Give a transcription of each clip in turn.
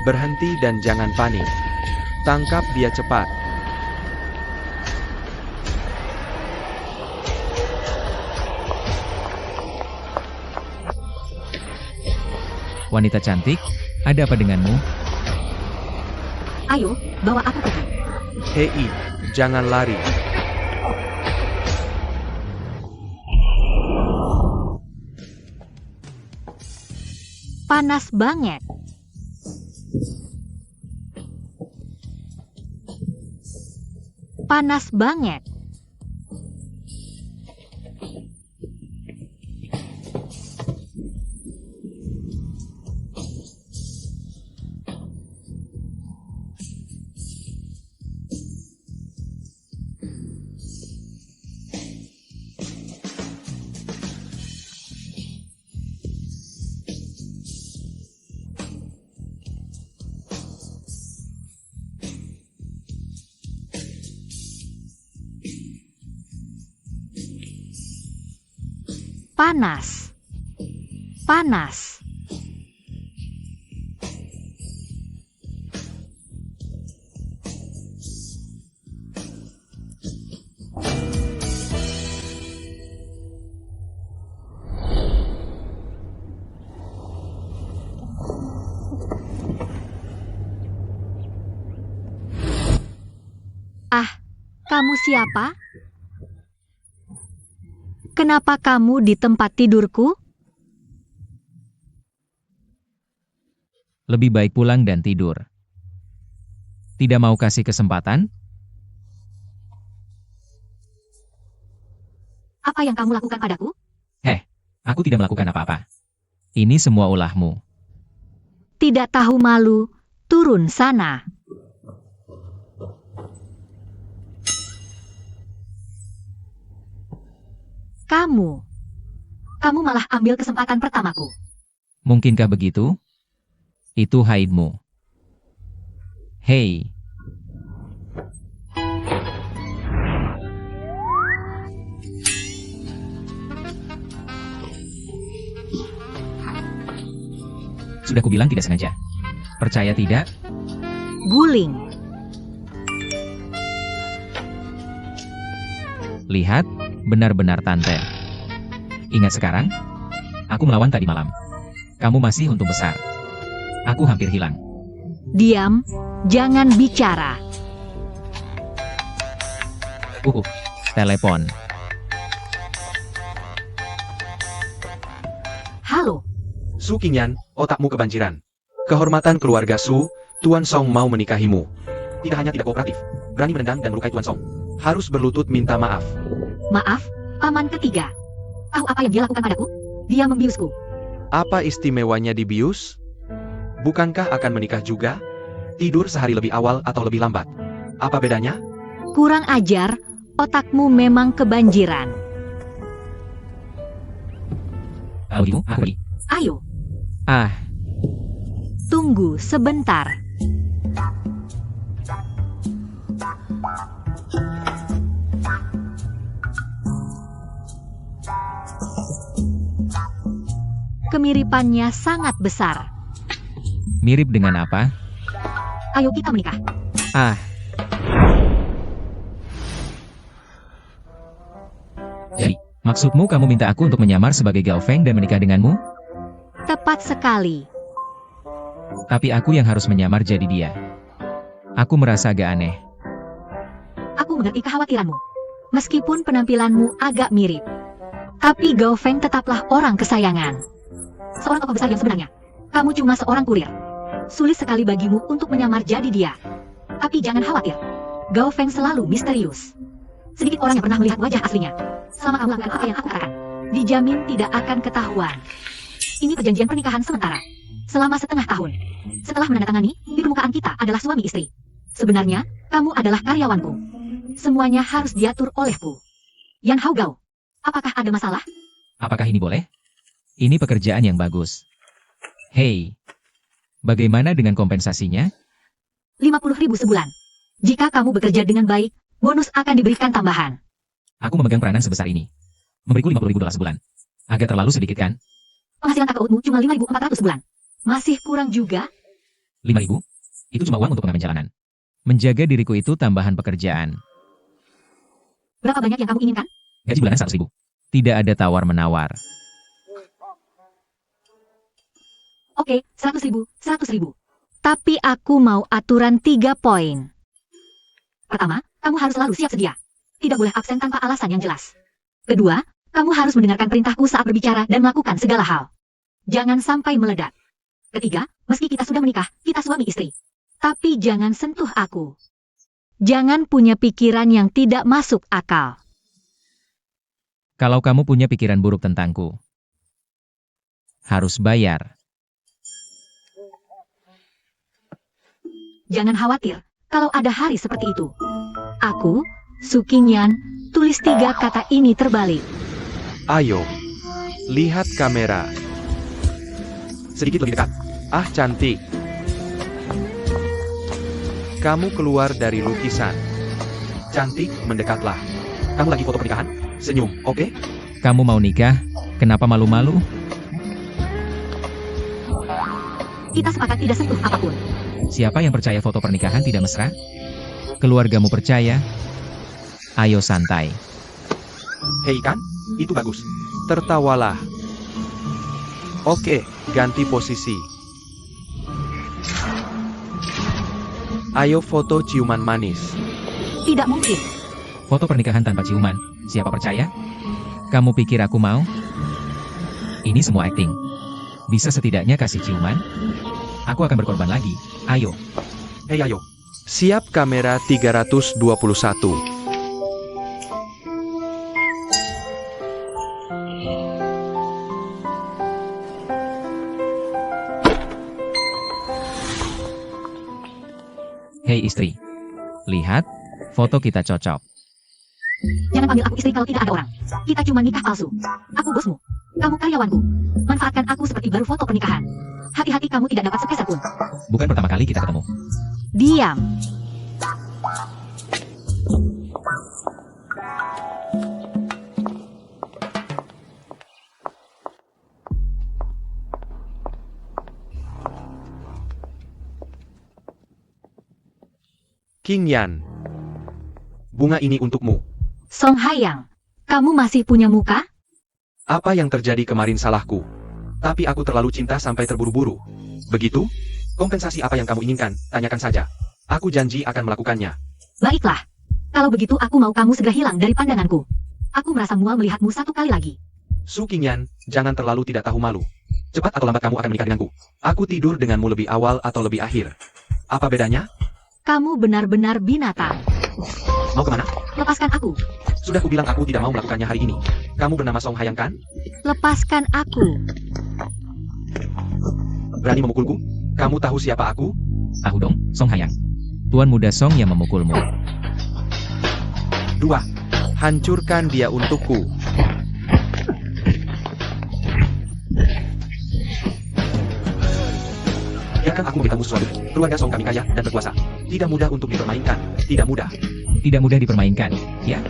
Berhenti dan jangan panik. Tangkap dia cepat. Wanita cantik, ada apa denganmu? Ayo, bawa aku pergi. Hei, jangan lari. Panas banget. Panas banget. Panas. Panas. Ah, kamu siapa? Kenapa kamu di tempat tidurku? Lebih baik pulang dan tidur. Tidak mau kasih kesempatan? Apa yang kamu lakukan padaku? Aku tidak melakukan apa-apa. Ini semua ulahmu. Tidak tahu malu, turun sana. Kamu malah ambil kesempatan pertamaku. Mungkinkah begitu? Itu haidmu. Hei, sudah kubilang tidak sengaja. Percaya tidak? Guling. Lihat, benar-benar tante. Ingat sekarang? Aku melawan tadi malam. Kamu masih untung besar. Aku hampir hilang. Diam, jangan bicara. Telepon. Halo, Su Qingyan, otakmu kebanjiran. Kehormatan keluarga Su, Tuan Song mau menikahimu. Tidak hanya tidak kooperatif, berani menendang dan melukai Tuan Song. Harus berlutut minta maaf. maaf, paman ketiga. Tahu apa yang dia lakukan padaku? Dia membiusku. Apa istimewanya dibius? Bukankah akan menikah juga? Tidur sehari lebih awal atau lebih lambat? Apa bedanya? Kurang ajar, otakmu memang kebanjiran. Kalau gitu, aku pergi. Ayo, Ah, tunggu sebentar. Kemiripannya sangat besar. mirip dengan apa? Ayo kita menikah. Ah, jadi, maksudmu kamu minta aku untuk menyamar sebagai Gao Feng dan menikah denganmu? Tepat sekali. Tapi aku yang harus menyamar jadi dia. Aku merasa agak aneh. Aku mengerti kekhawatiranmu. Meskipun penampilanmu agak mirip. Tapi Gao Feng tetaplah orang kesayangan. Seorang tokoh besar yang sebenarnya. Kamu cuma seorang kurir. Sulit sekali bagimu untuk menyamar jadi dia. Tapi jangan khawatir. Gao Feng selalu misterius. Sedikit orang yang pernah melihat wajah aslinya. Selama kamu lakukan apa yang aku katakan, dijamin tidak akan ketahuan. Ini perjanjian pernikahan sementara. Selama setengah tahun. Setelah menandatangani, di permukaan kita adalah suami istri. Sebenarnya, kamu adalah karyawanku. Semuanya harus diatur olehku. Yan Hao Gao, apakah ada masalah? Apakah ini boleh? Ini pekerjaan yang bagus. Hei, bagaimana dengan kompensasinya? 50.000 sebulan. Jika kamu bekerja dengan baik, bonus akan diberikan tambahan. Aku memegang peranan sebesar ini. Memberiku 50.000 dolar sebulan. Agak terlalu sedikit kan? Penghasilan takautmu cuma 5.400 sebulan. Masih kurang juga? 5.000? Itu cuma uang untuk pengamen jalanan. Menjaga diriku itu tambahan pekerjaan. Berapa banyak yang kamu inginkan? Gaji bulanan 100.000. Tidak ada tawar-menawar. Oke, 100.000, 100.000. Tapi aku mau aturan 3 poin. Pertama, kamu harus selalu siap sedia. Tidak boleh absen tanpa alasan yang jelas. Kedua, kamu harus mendengarkan perintahku saat berbicara dan melakukan segala hal. Jangan sampai meledak. Ketiga, meski kita sudah menikah, kita suami istri. Tapi jangan sentuh aku. Jangan punya pikiran yang tidak masuk akal. Kalau kamu punya pikiran buruk tentangku, harus bayar. Jangan khawatir, kalau ada hari seperti itu. Aku, Sukingyan, tulis 3 kata ini terbalik. Ayo, lihat kamera. Sedikit lebih dekat. Ah, cantik. Kamu keluar dari lukisan. Cantik, mendekatlah. Kamu lagi foto pernikahan? Senyum, oke? Kamu mau nikah? Kenapa malu-malu? Kita sepakat tidak sentuh apapun. Siapa yang percaya foto pernikahan tidak mesra? Keluargamu percaya? Ayo santai. Hei kan, itu bagus. Tertawalah. Oke, ganti posisi. Ayo foto ciuman manis. Tidak mungkin. Foto pernikahan tanpa ciuman, siapa percaya? Kamu pikir aku mau? Ini semua akting. Bisa setidaknya kasih ciuman? Aku akan berkorban lagi. Ayo. Hei ayo. Siap kamera 321. Hei istri. Lihat, foto kita cocok. Jangan panggil aku istri kalau tidak ada orang. Kita cuma nikah palsu. Aku bosmu. Kamu karyawanku. Manfaatkan aku seperti baru foto pernikahan. Hati-hati kamu tidak dapat sepeser pun. Bukan pertama kali kita ketemu. Diam. Qingyan. Bunga ini untukmu. Song Hayang, kamu masih punya muka? Apa yang terjadi kemarin salahku. Tapi aku terlalu cinta sampai terburu-buru. Begitu? Kompensasi apa yang kamu inginkan, tanyakan saja. Aku janji akan melakukannya. Baiklah. Kalau begitu aku mau kamu segera hilang dari pandanganku. Aku merasa mual melihatmu satu kali lagi. Su Qingyan, jangan terlalu tidak tahu malu. Cepat atau lambat kamu akan menikah denganku. Aku tidur denganmu lebih awal atau lebih akhir. Apa bedanya? Kamu benar-benar binatang. Mau kemana? Lepaskan aku. Sudah kubilang aku tidak mau melakukannya hari ini. Kamu bernama Song Hayang kan? Lepaskan aku. Berani memukulku? Kamu tahu siapa aku? Tahu dong, Song Hayang. Tuan muda Song yang memukulmu. 2. Hancurkan dia untukku. Biarkan aku memberitahu sesuatu. Keluarga Song kami kaya dan berkuasa. Tidak mudah untuk dipermainkan. Tidak mudah. Tidak mudah dipermainkan, ya?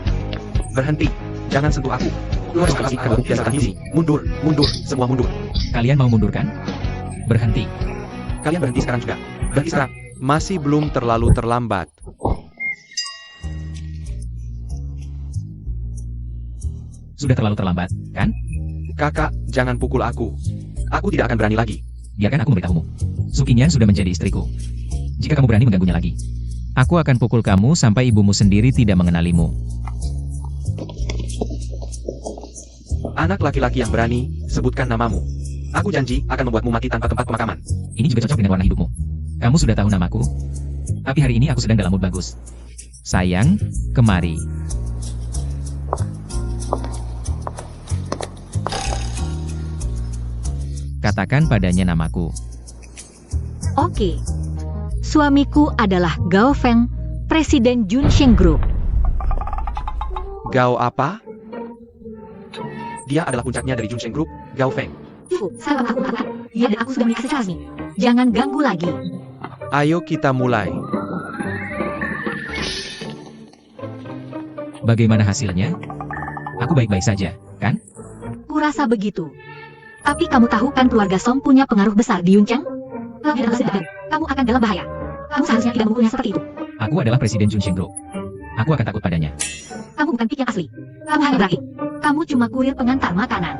Berhenti. Jangan sentuh aku. Keluar dari akan baru biasakan diri. Mundur, mundur, semua mundur. Kalian mau mundur kan? Berhenti. Kalian berhenti sekarang juga. Berhenti sekarang. Masih belum terlalu terlambat. Sudah terlalu terlambat, kan? Kakak, jangan pukul aku. Aku tidak akan berani lagi. Biarkan aku memberitahumu. Sukingyan sudah menjadi istriku. Jika kamu berani mengganggunya lagi, aku akan pukul kamu sampai ibumu sendiri tidak mengenalimu. Anak laki-laki yang berani, sebutkan namamu. Aku janji akan membuatmu mati tanpa tempat pemakaman. Ini juga cocok dengan warna hidupmu. Kamu sudah tahu namaku. Tapi hari ini aku sedang dalam mood bagus. Sayang, kemari. Katakan padanya namaku. Oke. Suamiku adalah Gao Feng, Presiden Junsheng Group. Gao apa? Dia adalah puncaknya dari Junsheng Group, Gao Feng. Cukup, sahabat aku katakan. Dia dan aku sudah menikah secara resmi. Jangan ganggu lagi. Ayo kita mulai. Bagaimana hasilnya? Aku baik-baik saja, kan? Kurasa begitu. Tapi kamu tahu kan keluarga Song punya pengaruh besar di Yuncheng? Lebih dari kamu akan dalam bahaya. Kamu seharusnya tidak memukulnya seperti itu. Aku adalah Presiden Jun Shengro. Aku akan takut padanya. Kamu bukan Pik yang asli. Kamu hanya berakting. Kamu cuma kurir pengantar makanan.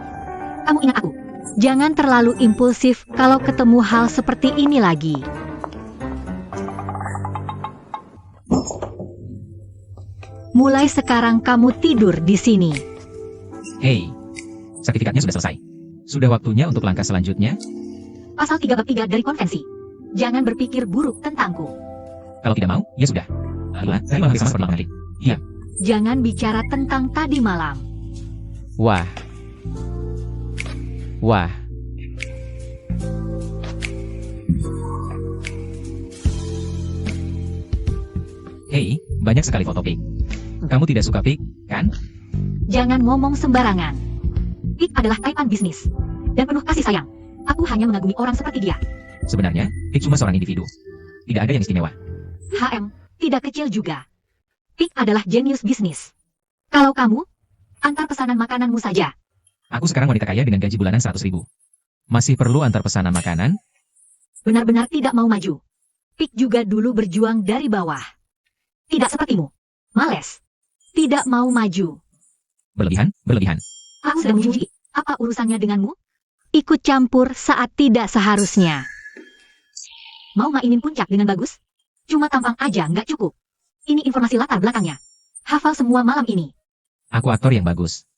Kamu ingat aku. Jangan terlalu impulsif kalau ketemu hal seperti ini lagi. Mulai sekarang kamu tidur di sini. Hei, sertifikatnya sudah selesai. Sudah waktunya untuk langkah selanjutnya. Pasal 3 bab 3 dari konvensi. Jangan berpikir buruk tentangku. Kalau tidak mau, ya sudah. Dari malam bersama seperti nanti. Iya. Jangan bicara tentang tadi malam. Wah. Wah. Hei, banyak sekali foto Pik. Kamu tidak suka Pik, kan? Jangan ngomong sembarangan. Pik adalah taipan bisnis. Dan penuh kasih sayang. Aku hanya mengagumi orang seperti dia. Sebenarnya, Pik cuma seorang individu. Tidak ada yang istimewa. HM, tidak kecil juga. Pik adalah jenius bisnis. Kalau kamu, antar pesanan makananmu saja. Aku sekarang wanita kaya dengan gaji bulanan 100.000. Masih perlu antar pesanan makanan? Benar-benar tidak mau maju. Pik juga dulu berjuang dari bawah. Tidak sepertimu. Males. Tidak mau maju. Berlebihan, berlebihan. Aku sedang menguji. Apa urusannya denganmu? Ikut campur saat tidak seharusnya. Mau mainin puncak dengan bagus? Cuma tampang aja nggak cukup. Ini informasi latar belakangnya. Hafal semua malam ini. Aku aktor yang bagus.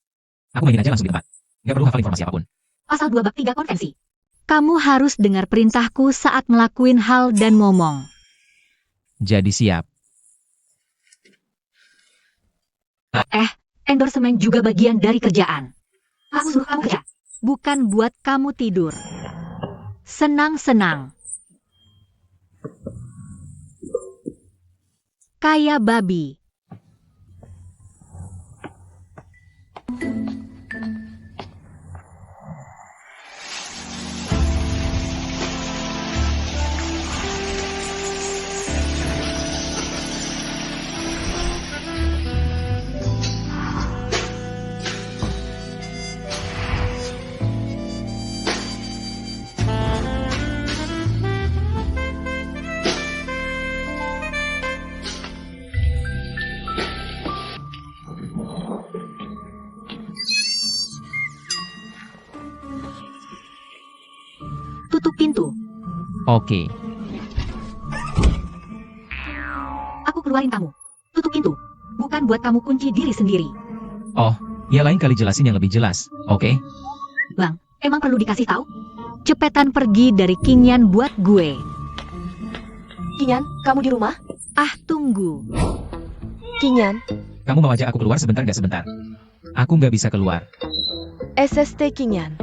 Aku mainin aja langsung di tempat. Nggak perlu hafal informasi apapun. Pasal 2 bab 3 konvensi. Kamu harus dengar perintahku saat ngelakuin hal dan ngomong. Jadi siap. Endorsement juga bagian dari kerjaan. Aku suruh kamu kerja. Bukan buat kamu tidur. Senang-senang. Kayak babi. Tutup pintu. Oke. Aku keluarin kamu. Tutup pintu. Bukan buat kamu kunci diri sendiri. Oh, ya lain kali jelasin yang lebih jelas, oke? Bang, emang perlu dikasih tahu? Cepetan pergi dari Qingyan buat gue. Qingyan, kamu di rumah? Ah, tunggu. Qingyan, Kamu mau ajak aku keluar sebentar nggak sebentar? Aku nggak bisa keluar. SST Qingyan.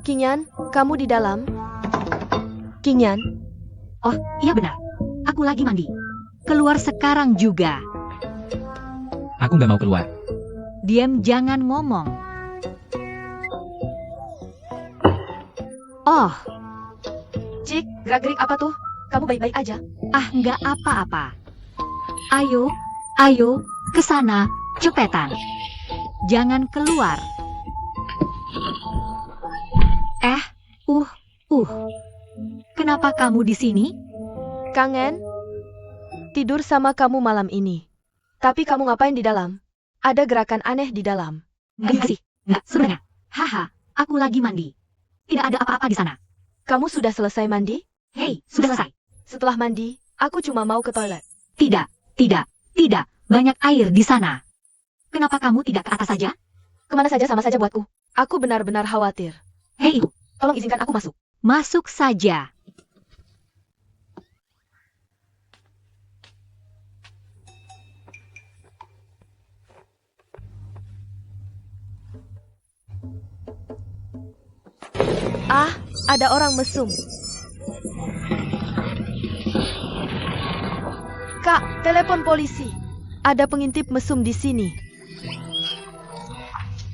Qingyan, kamu di dalam? Qingyan, Oh, iya benar. Aku lagi mandi. Keluar sekarang juga. Aku nggak mau keluar. Diam, jangan ngomong. Oh, Cik, gerak-gerik apa tuh? Kamu baik-baik aja? ah nggak apa-apa. Ayo, ke sana, cepetan. Jangan keluar. Kenapa kamu di sini? Kangen? Tidur sama kamu malam ini. Tapi kamu ngapain di dalam? Ada gerakan aneh di dalam. Nggak sih, nggak sebenarnya. Haha, aku lagi mandi. Tidak ada apa-apa di sana. Kamu sudah selesai mandi? Hei, sudah selesai. Setelah mandi, aku cuma mau ke toilet. Tidak. Banyak air di sana. Kenapa kamu tidak ke atas saja? Kemana saja sama saja buatku. Aku benar-benar khawatir. Hei, ibu, Tolong izinkan aku masuk. masuk saja. Ah, ada orang mesum. Kak, telepon polisi. Ada pengintip mesum di sini.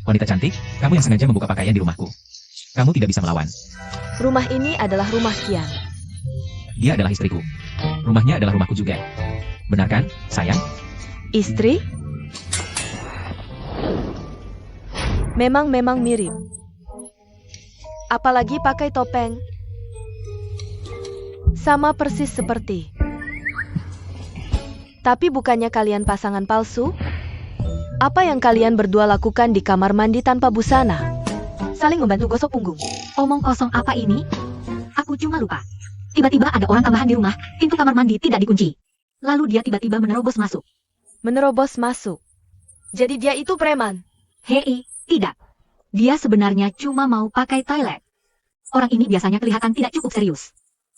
Wanita cantik, kamu yang sengaja membuka pakaian di rumahku. Kamu tidak bisa melawan. Rumah ini adalah rumah Qian. Dia adalah istriku. Rumahnya adalah rumahku juga. Benar kan, sayang? Istri? Memang mirip. Apalagi pakai topeng. Sama persis seperti. Tapi bukannya kalian pasangan palsu? Apa yang kalian berdua lakukan di kamar mandi tanpa busana? Saling membantu gosok punggung. Omong kosong apa ini? Aku cuma lupa. Tiba-tiba ada orang tambahan di rumah, pintu kamar mandi tidak dikunci. Lalu dia tiba-tiba menerobos masuk. Menerobos masuk. Jadi dia itu preman. Hei, tidak. Dia sebenarnya cuma mau pakai toilet. Orang ini biasanya kelihatan tidak cukup serius.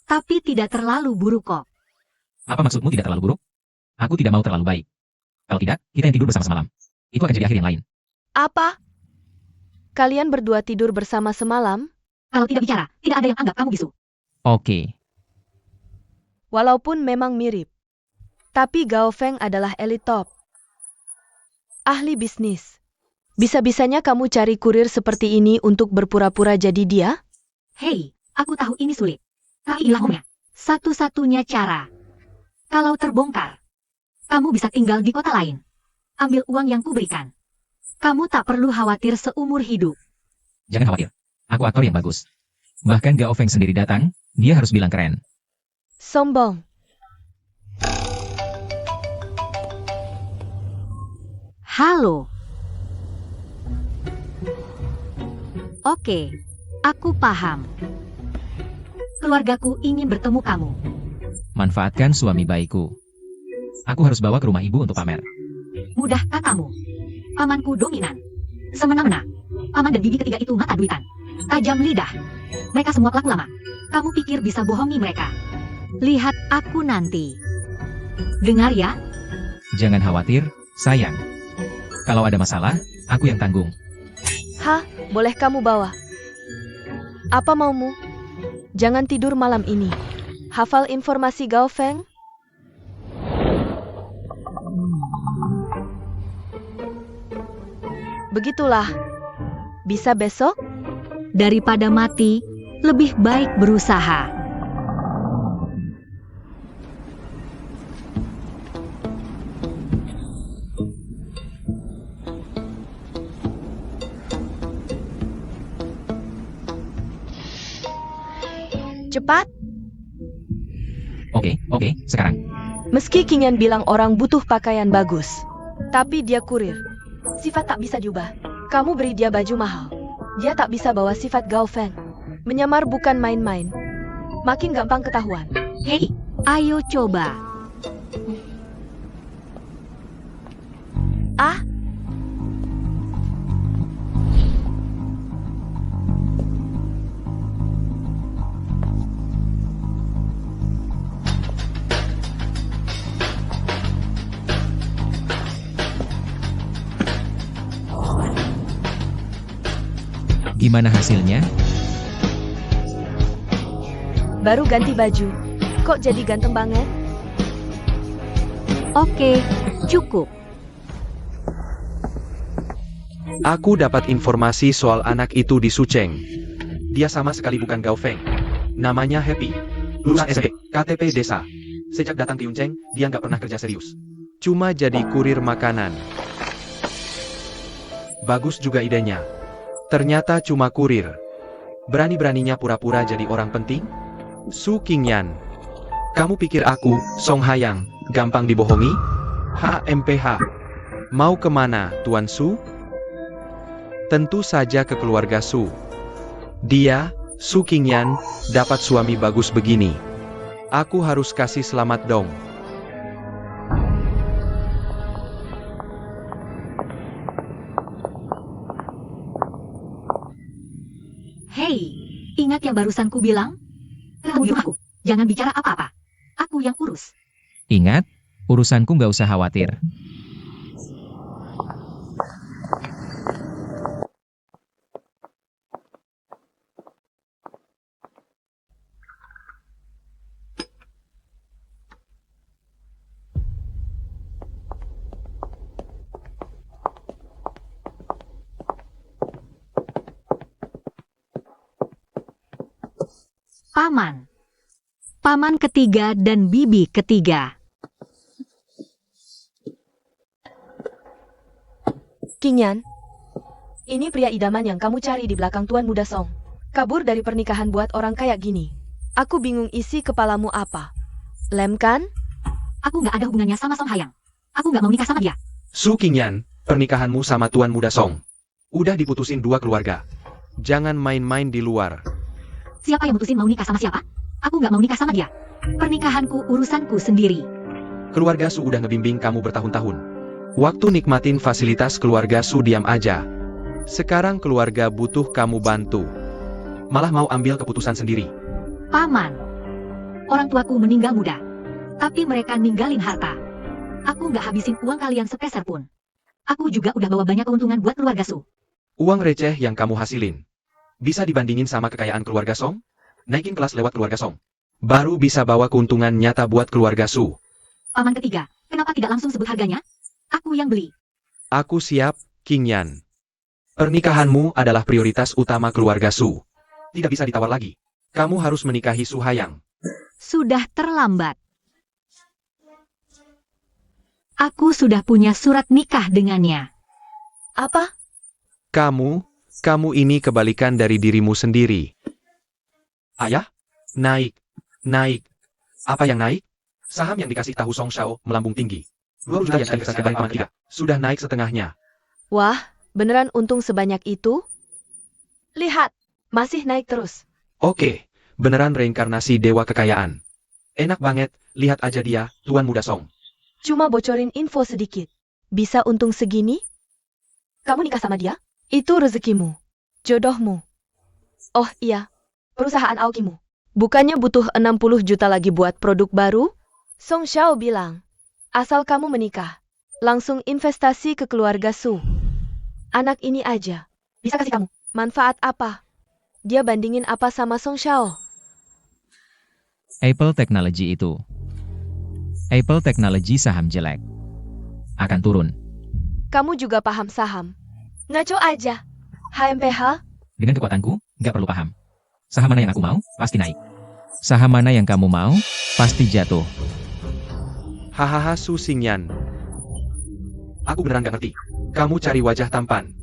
Tapi tidak terlalu buruk kok. Apa maksudmu tidak terlalu buruk? Aku tidak mau terlalu baik. Kalau tidak, kita yang tidur bersama semalam. Itu akan jadi akhir yang lain. Apa? Kalian berdua tidur bersama semalam? Kalau tidak bicara, tidak ada yang anggap kamu bisu. Oke. Walaupun memang mirip. Tapi Gao Feng adalah elit top. Ahli bisnis. Bisa-bisanya kamu cari kurir seperti ini untuk berpura-pura jadi dia? Hei, aku tahu ini sulit. Tapi inilah momennya. Satu-satunya cara. Kalau terbongkar, kamu bisa tinggal di kota lain. Ambil uang yang kuberikan. Kamu tak perlu khawatir seumur hidup. Jangan khawatir. Aku aktor yang bagus. Bahkan Gao Feng sendiri datang, dia harus bilang keren. Sombong. Halo. Oke, aku paham. Keluargaku ingin bertemu kamu. Manfaatkan suami baikku. Aku harus bawa ke rumah ibu untuk pamer. Mudah katamu. Pamanku dominan. Semena-mena. Paman dan bibi ketiga itu mata duitan. Tajam lidah. Mereka semua pelaku lama. Kamu pikir bisa bohongi mereka? Lihat aku nanti. Dengar ya? Jangan khawatir, sayang. Kalau ada masalah, aku yang tanggung. Hah, boleh kamu bawa. Apa maumu? Jangan tidur malam ini. Hafal informasi Gao Feng? Begitulah. Bisa besok? Daripada mati, lebih baik berusaha. Cepat. Oke, sekarang. Meski Qingyan bilang orang butuh pakaian bagus, tapi dia kurir. Sifat tak bisa diubah. Kamu beri dia baju mahal. Dia tak bisa bawa sifat Gao Feng. Menyamar bukan main-main. Makin gampang ketahuan. Hei, ayo coba. Ah, Gimana hasilnya? baru ganti baju. Kok jadi ganteng banget? Oke, cukup. Aku dapat informasi soal anak itu di Sucheng. Dia sama sekali bukan Gao Feng. Namanya Happy. Lulusan SMP, KTP desa. Sejak datang di Yuncheng, dia nggak pernah kerja serius. Cuma jadi kurir makanan. Bagus juga idenya. Ternyata cuma kurir. Berani-beraninya pura-pura jadi orang penting? Su Qingyan. Kamu pikir aku, Song Hayang, gampang dibohongi? HMPH. Mau kemana, Tuan Su? Tentu saja ke keluarga Su. Dia, Su Qingyan, dapat suami bagus begini. Aku harus kasih selamat dong. Hei, ingat yang barusan ku bilang? Kamu di rumahku, jangan bicara apa-apa. Aku yang urus. Ingat, urusanku nggak usah khawatir. Paman. Paman ketiga dan bibi ketiga. Qingyan, ini pria idaman yang kamu cari di belakang Tuan Muda Song. Kabur dari pernikahan buat orang kayak gini. Aku bingung isi kepalamu apa. Lem kan? Aku nggak ada hubungannya sama Song Hayang. Aku nggak mau nikah sama dia. Su Qingyan, pernikahanmu sama Tuan Muda Song. Udah diputusin dua keluarga. Jangan main-main di luar. Siapa yang mutusin mau nikah sama siapa? Aku nggak mau nikah sama dia. Pernikahanku urusanku sendiri. Keluarga Su udah ngebimbing kamu bertahun-tahun. Waktu nikmatin fasilitas keluarga Su diam aja. Sekarang keluarga butuh kamu bantu. Malah mau ambil keputusan sendiri. Paman, orang tuaku meninggal muda. Tapi mereka ninggalin harta. Aku nggak habisin uang kalian sepeser pun. Aku juga udah bawa banyak keuntungan buat keluarga Su. Uang receh yang kamu hasilin. Bisa dibandingin sama kekayaan keluarga Song? Naikin kelas lewat keluarga Song. Baru bisa bawa keuntungan nyata buat keluarga Su. Paman ketiga, kenapa tidak langsung sebut harganya? Aku yang beli. Aku siap, Qingyan. Pernikahanmu adalah prioritas utama keluarga Su. Tidak bisa ditawar lagi. Kamu harus menikahi Su Hayang. Sudah terlambat. Aku sudah punya surat nikah dengannya. Apa? Kamu ini kebalikan dari dirimu sendiri. Ayah? Naik. Apa yang naik? Saham yang dikasih tahu Song Shao melambung tinggi. 2 juta yang investasi ke bank Paman 3. Sudah naik setengahnya. Wah, beneran untung sebanyak itu? Lihat, masih naik terus. Oke, beneran reinkarnasi dewa kekayaan. Enak banget, lihat aja dia, Tuan Muda Song. Cuma bocorin info sedikit. Bisa untung segini? Kamu nikah sama dia? Itu rezekimu. Jodohmu. Oh iya, perusahaan Aokimu. Bukannya butuh 60 juta lagi buat produk baru? Song Shao bilang, asal kamu menikah, langsung investasi ke keluarga Su. Anak ini aja. Bisa kasih kamu. Manfaat apa? Dia bandingin apa sama Song Shao? Apple Technology itu. Apple Technology saham jelek. Akan turun. Kamu juga paham saham. Ngaco aja. HMPH? Dengan kekuatanku, nggak perlu paham. Saham mana yang aku mau, pasti naik. Saham mana yang kamu mau, pasti jatuh. Hahaha Su Qingyan. Aku beneran gak ngerti. Kamu cari wajah tampan.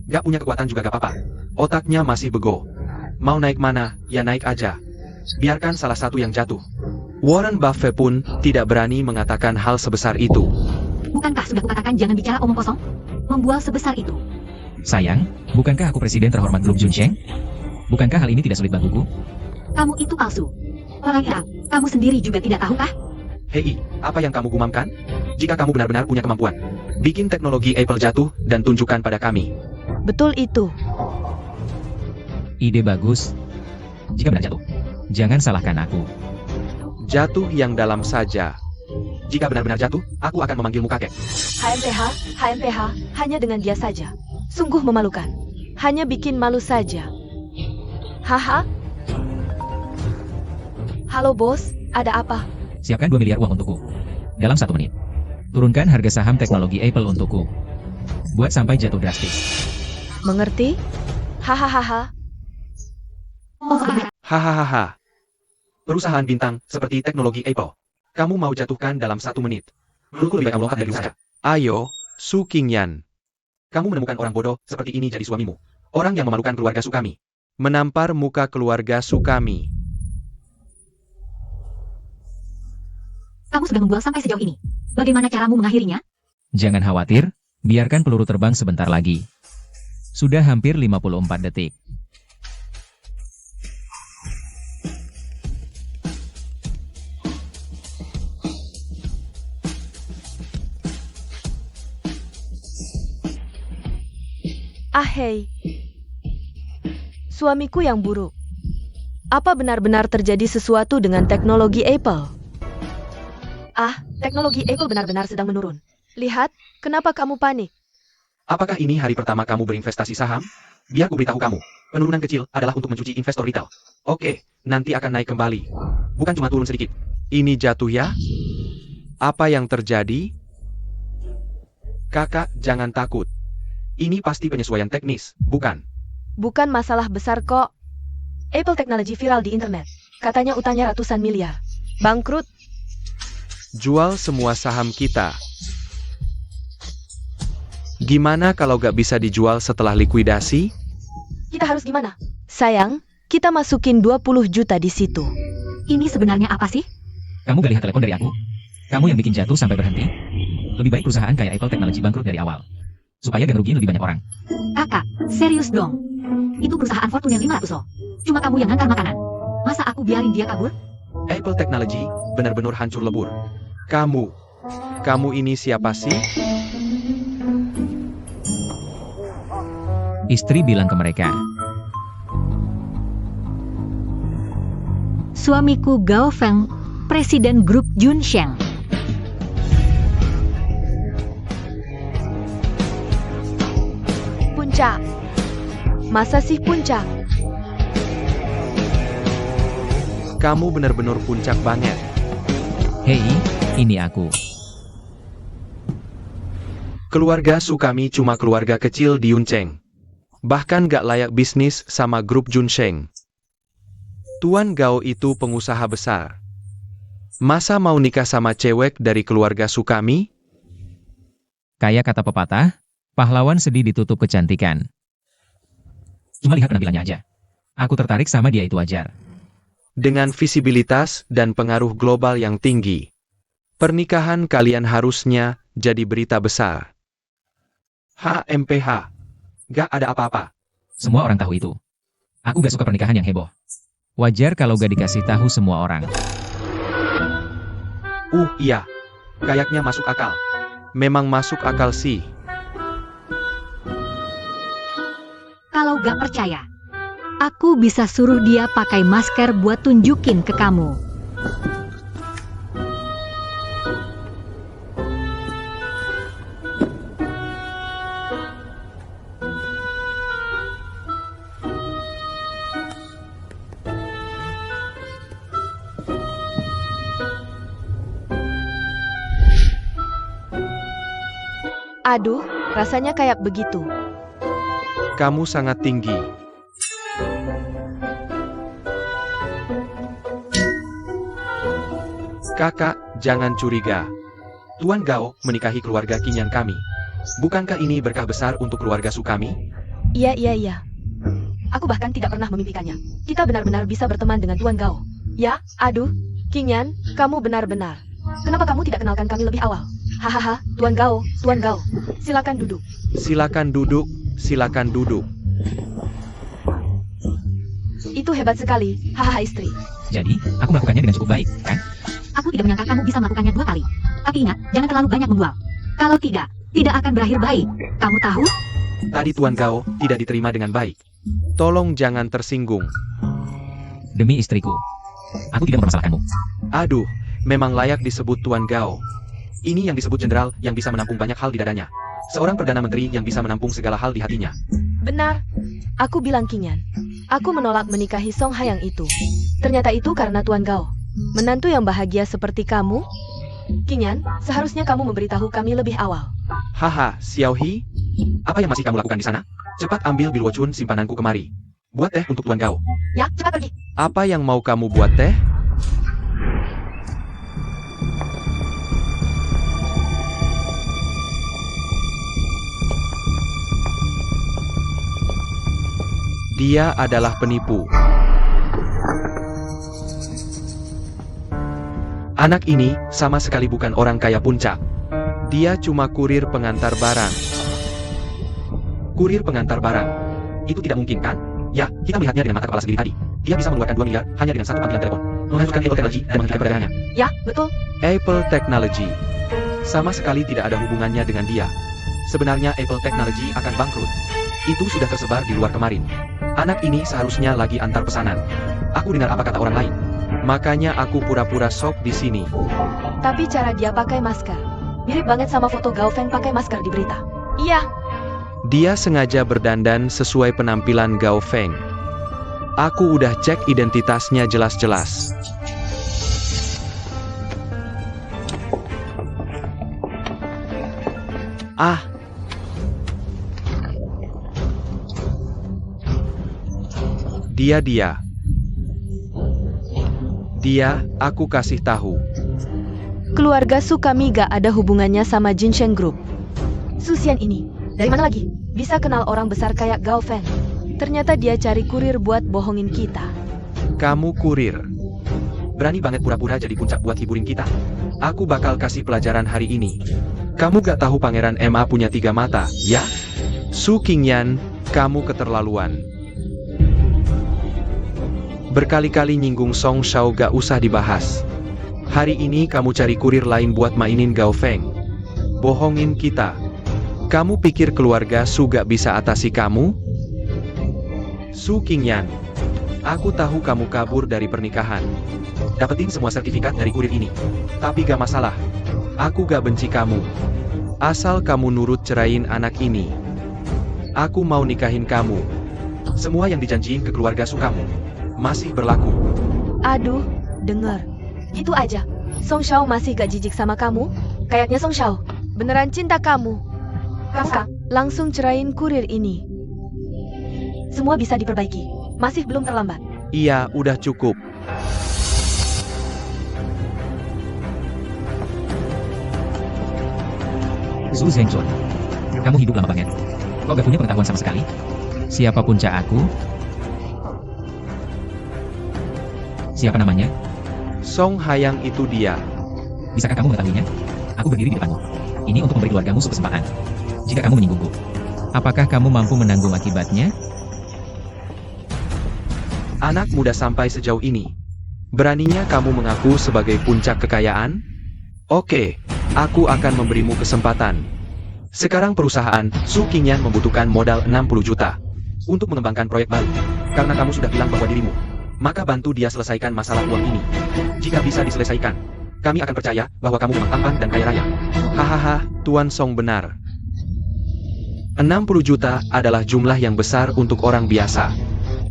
Gak punya kekuatan juga gak apa-apa. Otaknya masih bego. Mau naik mana, ya naik aja. Biarkan salah satu yang jatuh. Warren Buffett pun tidak berani mengatakan hal sebesar itu. Bukankah sudah kukatakan jangan bicara omong kosong? Membual sebesar itu. Sayang, bukankah aku presiden terhormat grup Junsheng? Bukankah hal ini tidak sulit bagiku? Kamu itu palsu. Orang Irak, kamu sendiri juga tidak tahu kah? Hei, apa yang kamu gumamkan? Jika kamu benar-benar punya kemampuan, bikin teknologi Apple jatuh dan tunjukkan pada kami. Betul itu. Ide bagus. Jika benar jatuh, jangan salahkan aku. Jatuh yang dalam saja. Jika benar-benar jatuh, aku akan memanggilmu kakek. HMPH, hanya dengan dia saja. Sungguh memalukan. Hanya bikin malu saja. Haha. Halo bos, ada apa? Siapkan 2 miliar uang untukku. Dalam 1 menit. Turunkan harga saham teknologi Apple untukku. Buat sampai jatuh drastis. Mengerti? Hahaha. Oh, Hahaha. Perusahaan bintang seperti teknologi Apple. Kamu mau jatuhkan dalam 1 menit. Menurutku lebih baik kamu lompat dari saja. Ayo, Su Qingyan. Kamu menemukan orang bodoh seperti ini jadi suamimu. Orang yang memalukan keluarga Su kami. Menampar muka keluarga Su kami. kamu sudah membual sampai sejauh ini. Bagaimana caramu mengakhirinya? Jangan khawatir, biarkan peluru terbang sebentar lagi. Sudah hampir 54 detik. Hei. Suamiku yang buruk. Apa benar-benar terjadi sesuatu dengan teknologi Apple? Teknologi Apple benar-benar sedang menurun. Lihat, kenapa kamu panik? Apakah ini hari pertama kamu berinvestasi saham? Biar ku beritahu kamu, penurunan kecil adalah untuk mencuci investor retail. Oke, nanti akan naik kembali. Bukan cuma turun sedikit. Ini jatuh ya? Apa yang terjadi? Kakak, jangan takut. Ini pasti penyesuaian teknis, bukan? Bukan masalah besar kok. Apple Technology viral di internet. Katanya utangnya ratusan miliar. Bangkrut. Jual semua saham kita. Gimana kalau gak bisa dijual setelah likuidasi? Kita harus gimana? Sayang, Kita masukin 20 juta di situ. Ini sebenarnya apa sih? Kamu gak lihat telepon dari aku? Kamu yang bikin jatuh sampai berhenti? Lebih baik perusahaan kayak Apple Technology bangkrut dari awal. Supaya gak ngerugiin lebih banyak orang. Kakak, serius dong. Itu perusahaan Fortune yang 500 loh. Cuma kamu yang ngantar makanan. Masa aku biarin dia kabur? Apple Technology benar-benar hancur lebur. Kamu ini siapa sih? Istri bilang ke mereka, Suamiku Gao Feng, Presiden Grup Junsheng. Puncak. Masa sih puncak? Kamu benar-benar puncak banget. hei, ini aku. Keluarga Sukami cuma keluarga kecil di Yuncheng. Bahkan gak layak bisnis sama grup Junsheng. Tuan Gao itu pengusaha besar. Masa mau nikah sama cewek dari keluarga Sukami? Kayak kata pepatah, pahlawan sedih ditutup kecantikan. Cuma lihat penampilannya aja. Aku tertarik sama dia itu wajar. Dengan visibilitas dan pengaruh global yang tinggi, pernikahan kalian harusnya jadi berita besar. HMPH. Gak ada apa-apa. Semua orang tahu itu. Aku gak suka pernikahan yang heboh. Wajar kalau gak dikasih tahu semua orang. Iya. Kayaknya masuk akal. Memang masuk akal sih. Kalau gak percaya, aku bisa suruh dia pakai masker buat tunjukin ke kamu. Aduh, rasanya kayak begitu. Kamu sangat tinggi. Kakak, jangan curiga. Tuan Gao menikahi keluarga Qingyan kami. Bukankah ini berkah besar untuk keluarga Sukami? Iya. Aku bahkan tidak pernah memimpikannya. Kita benar-benar bisa berteman dengan Tuan Gao. Ya, aduh, Qingyan, kamu benar-benar. Kenapa kamu tidak kenalkan kami lebih awal? Hahaha, Tuan Gao. Silakan duduk. Silakan duduk. Itu hebat sekali, hahaha istri. Jadi, aku melakukannya dengan cukup baik, kan? Aku tidak menyangka kamu bisa melakukannya 2 kali. Tapi ingat, jangan terlalu banyak membual. Kalau tidak akan berakhir baik. Kamu tahu? Tadi Tuan Gao tidak diterima dengan baik. Tolong jangan tersinggung. Demi istriku. Aku tidak mempermasalahkanmu. Aduh, memang layak disebut Tuan Gao. Ini yang disebut jenderal yang bisa menampung banyak hal di dadanya. Seorang Perdana Menteri yang bisa menampung segala hal di hatinya. Benar. Aku bilang Qingyan. Aku menolak menikahi Song Hayang itu. Ternyata itu karena Tuan Gao. Menantu yang bahagia seperti kamu? Qingyan, seharusnya kamu memberitahu kami lebih awal. Haha, Xiaohi. Apa yang masih kamu lakukan di sana? Cepat ambil bilwocun simpananku kemari. Buat teh untuk Tuan Gao. Ya, cepat pergi. Apa yang mau kamu buat teh? Dia adalah penipu. Anak ini sama sekali bukan orang kaya puncak. Dia cuma kurir pengantar barang. Kurir pengantar barang. Itu tidak mungkin kan? Ya, kita melihatnya dengan mata kepala sendiri tadi. Dia bisa mengeluarkan 2 miliar hanya dengan 1 panggilan telepon. Menghancurkan Apple Technology dan menghentikan perdagangannya. Ya, betul. Apple Technology. Sama sekali tidak ada hubungannya dengan dia. Sebenarnya Apple Technology akan bangkrut. Itu sudah tersebar di luar kemarin. Anak ini seharusnya lagi antar pesanan. Aku dengar apa kata orang lain. Makanya aku pura-pura shock di sini. Tapi cara dia pakai masker mirip banget sama foto Gao Feng pakai masker di berita. Iya, Dia sengaja berdandan sesuai penampilan Gao Feng. Aku udah cek identitasnya jelas-jelas. Ah. Dia, aku kasih tahu. keluarga Sukami gak ada hubungannya sama Junsheng Group. Susian ini, dari mana lagi? Bisa kenal orang besar kayak Gao Feng. Ternyata dia cari kurir buat bohongin kita. Kamu kurir. Berani banget pura-pura jadi puncak buat hiburin kita. Aku bakal kasih pelajaran hari ini. Kamu gak tahu Pangeran MA punya 3 mata, ya? Su Qingyan, kamu keterlaluan. Berkali-kali nyinggung Song Shao gak usah dibahas. Hari ini kamu cari kurir lain buat mainin Gao Feng. Bohongin kita. Kamu pikir keluarga Su gak bisa atasi kamu? Su Qingyan, aku tahu kamu kabur dari pernikahan. Dapetin semua sertifikat dari kurir ini. Tapi gak masalah. Aku gak benci kamu. Asal kamu nurut ceraiin anak ini. Aku mau nikahin kamu. Semua yang dijanjiin ke keluarga Su kamu masih berlaku. Aduh, denger. Gitu aja. Song Shao masih gak jijik sama kamu? Kayaknya Song Shao beneran cinta kamu. Kakak, langsung ceraiin kurir ini. Semua bisa diperbaiki. Masih belum terlambat. Iya, udah cukup. Su Zhengzhou, kamu hidup lama banget. Kok gak punya pengetahuan sama sekali? Siapa puncak aku? Siapa namanya? Song Hayang itu dia. Bisakah kamu mengetahuinya? Aku berdiri di depanmu. Ini untuk memberi keluargamu kesempatan. Jika kamu menyinggungku, apakah kamu mampu menanggung akibatnya? Anak muda sampai sejauh ini. Beraninya kamu mengaku sebagai puncak kekayaan? Oke, aku akan memberimu kesempatan. Sekarang perusahaan Su Qingyan membutuhkan modal 60 juta untuk mengembangkan proyek baru. Karena kamu sudah bilang bahwa dirimu, maka bantu dia selesaikan masalah uang ini. Jika bisa diselesaikan, kami akan percaya bahwa kamu memang tampan dan kaya raya. Hahaha, Tuan Song benar. 60 juta adalah jumlah yang besar untuk orang biasa.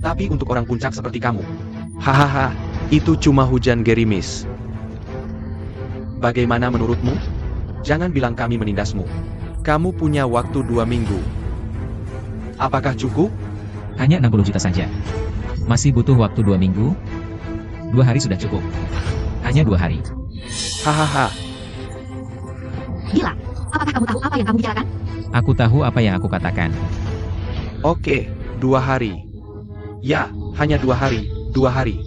Tapi untuk orang puncak seperti kamu, hahaha, itu cuma hujan gerimis. Bagaimana menurutmu? Jangan bilang kami menindasmu. Kamu punya waktu 2 minggu. Apakah cukup? Hanya 60 juta saja. Masih butuh waktu 2 minggu? 2 hari sudah cukup. Hanya 2 hari. Hahaha. Gila, apakah kamu tahu apa yang kamu bicarakan? Aku tahu apa yang aku katakan. Oke, 2 hari. Ya, hanya 2 hari, 2 hari.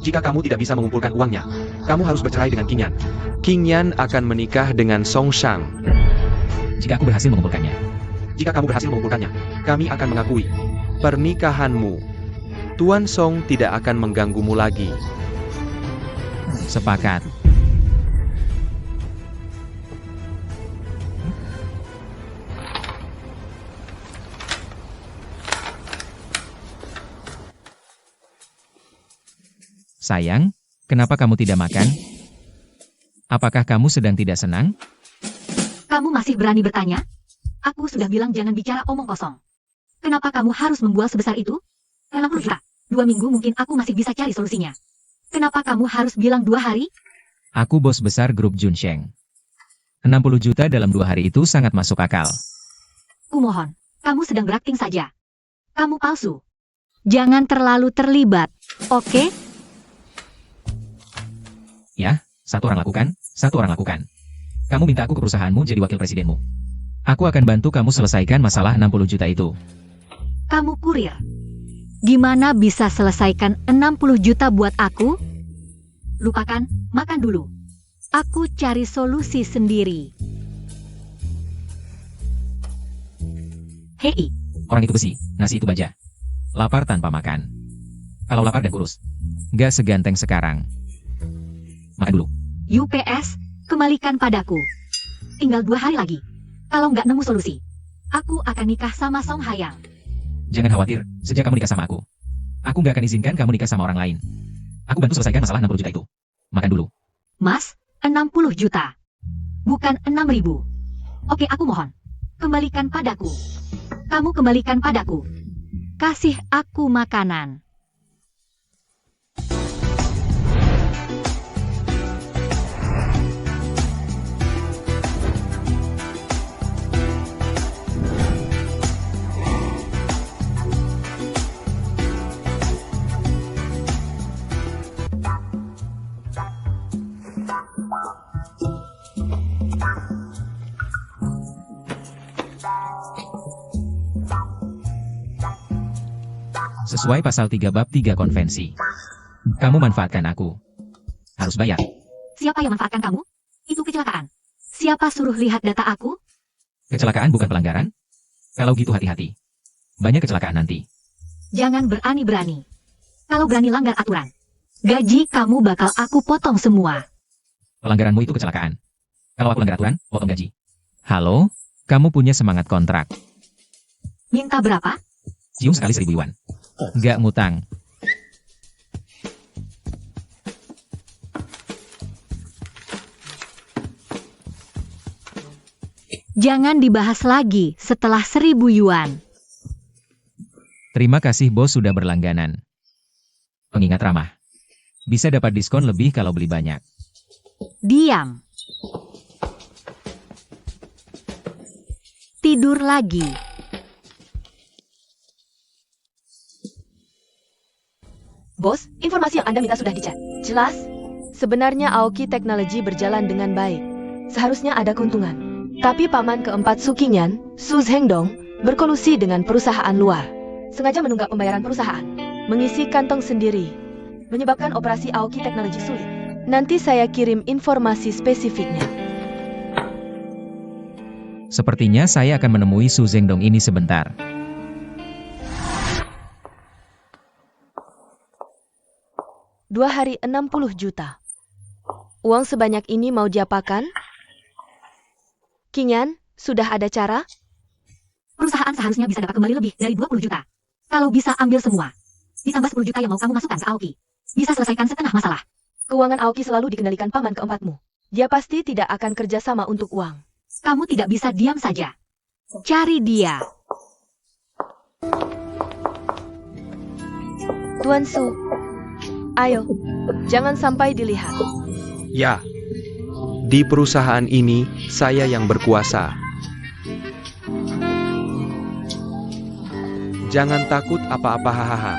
Jika kamu tidak bisa mengumpulkan uangnya, kamu harus bercerai dengan Qingyan. Qingyan akan menikah dengan Song Shang. Jika aku berhasil mengumpulkannya, Jika kamu berhasil mengumpulkannya, kami akan mengakui pernikahanmu. Tuan Song tidak akan mengganggumu lagi. sepakat. Sayang, kenapa kamu tidak makan? Apakah kamu sedang tidak senang? Kamu masih berani bertanya? Aku sudah bilang jangan bicara omong kosong. Kenapa kamu harus membual sebesar itu? 60 juta. 2 minggu mungkin aku masih bisa cari solusinya. Kenapa kamu harus bilang 2 hari? Aku bos besar grup Junsheng. 60 juta dalam 2 hari itu sangat masuk akal. Kumohon, kamu sedang berakting saja. Kamu palsu. Jangan terlalu terlibat, oke? Ya, satu orang lakukan, satu orang lakukan. Kamu minta aku ke perusahaanmu jadi wakil presidenmu. Aku akan bantu kamu selesaikan masalah 60 juta itu. Kamu kurir. Gimana bisa selesaikan 60 juta buat aku? Lupakan, makan dulu. Aku cari solusi sendiri. Hei, Orang itu besi, nasi itu baja. Lapar tanpa makan. Kalau lapar dan kurus, gak seganteng sekarang. Makan dulu. UPS, kembalikan padaku. Tinggal 2 hari lagi. Kalau nggak nemu solusi, aku akan nikah sama Song Hayang. Jangan khawatir, sejak kamu nikah sama aku gak akan izinkan kamu nikah sama orang lain. Aku bantu selesaikan masalah 60 juta itu. Makan dulu. Mas, 60 juta. Bukan 6.000. Oke, aku mohon. Kembalikan padaku. Kamu kembalikan padaku. Kasih aku makanan. Sesuai pasal 3 bab 3 konvensi. Kamu manfaatkan aku. Harus bayar. Siapa yang manfaatkan kamu? Itu kecelakaan. Siapa suruh lihat data aku? Kecelakaan bukan pelanggaran? Kalau gitu hati-hati. Banyak kecelakaan nanti. Jangan berani-berani. Kalau berani langgar aturan, gaji kamu bakal aku potong semua. Pelanggaranmu itu kecelakaan. Kalau aku langgar aturan, potong gaji. Halo? Kamu punya semangat kontrak. Minta berapa? Cium sekali 1.000 yuan. Nggak ngutang. Jangan dibahas lagi setelah 1.000 yuan. Terima kasih bos sudah berlangganan. Pengingat ramah. Bisa dapat diskon lebih kalau beli banyak. Diam. Tidur lagi. Bos, informasi yang Anda minta sudah dicek. Jelas? Sebenarnya Aoki Teknologi berjalan dengan baik. Seharusnya ada keuntungan. Tapi paman keempat Su Qingyan, Su Zhengdong, berkolusi dengan perusahaan luar. Sengaja menunggak pembayaran perusahaan. Mengisi kantong sendiri. Menyebabkan operasi Aoki Teknologi sulit. Nanti saya kirim informasi spesifiknya. Sepertinya saya akan menemui Su Zhengdong ini sebentar. Dua hari 60 juta. Uang sebanyak ini mau diapakan? Qingyan, sudah ada cara? Perusahaan seharusnya bisa dapat kembali lebih dari 20 juta. Kalau bisa ambil semua. Ditambah 10 juta yang mau kamu masukkan ke Aoki. Bisa selesaikan setengah masalah. Keuangan Aoki selalu dikendalikan paman keempatmu. Dia pasti tidak akan kerjasama untuk uang. Kamu tidak bisa diam saja. Cari dia. Tuan Su, ayo, jangan sampai dilihat. Ya. Di perusahaan ini, saya yang berkuasa. Jangan takut apa-apa hahaha.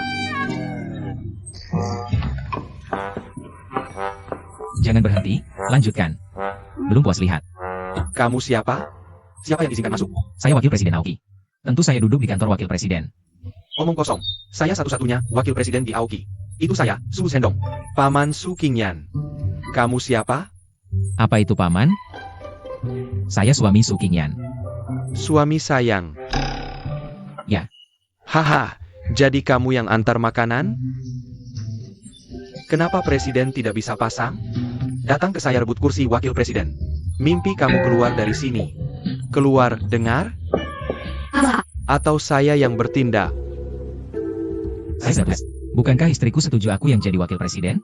Jangan berhenti, lanjutkan. Belum puas lihat. Kamu siapa? Siapa yang izinkan masuk? Saya wakil presiden Aoki. Tentu saya duduk di kantor wakil presiden. Omong kosong. Saya satu-satunya wakil presiden di Aoki. Itu saya, Su Zhengdong. Paman Su Qingyan. Kamu siapa? Apa itu paman? Saya suami Su Qingyan. Suami sayang. Ya. Haha, jadi kamu yang antar makanan? Kenapa presiden tidak bisa pasang? Datang ke saya rebut kursi wakil presiden. Mimpi kamu keluar dari sini. Keluar, dengar? Atau saya yang bertindak? Saya serius. Bukankah istriku setuju aku yang jadi wakil presiden?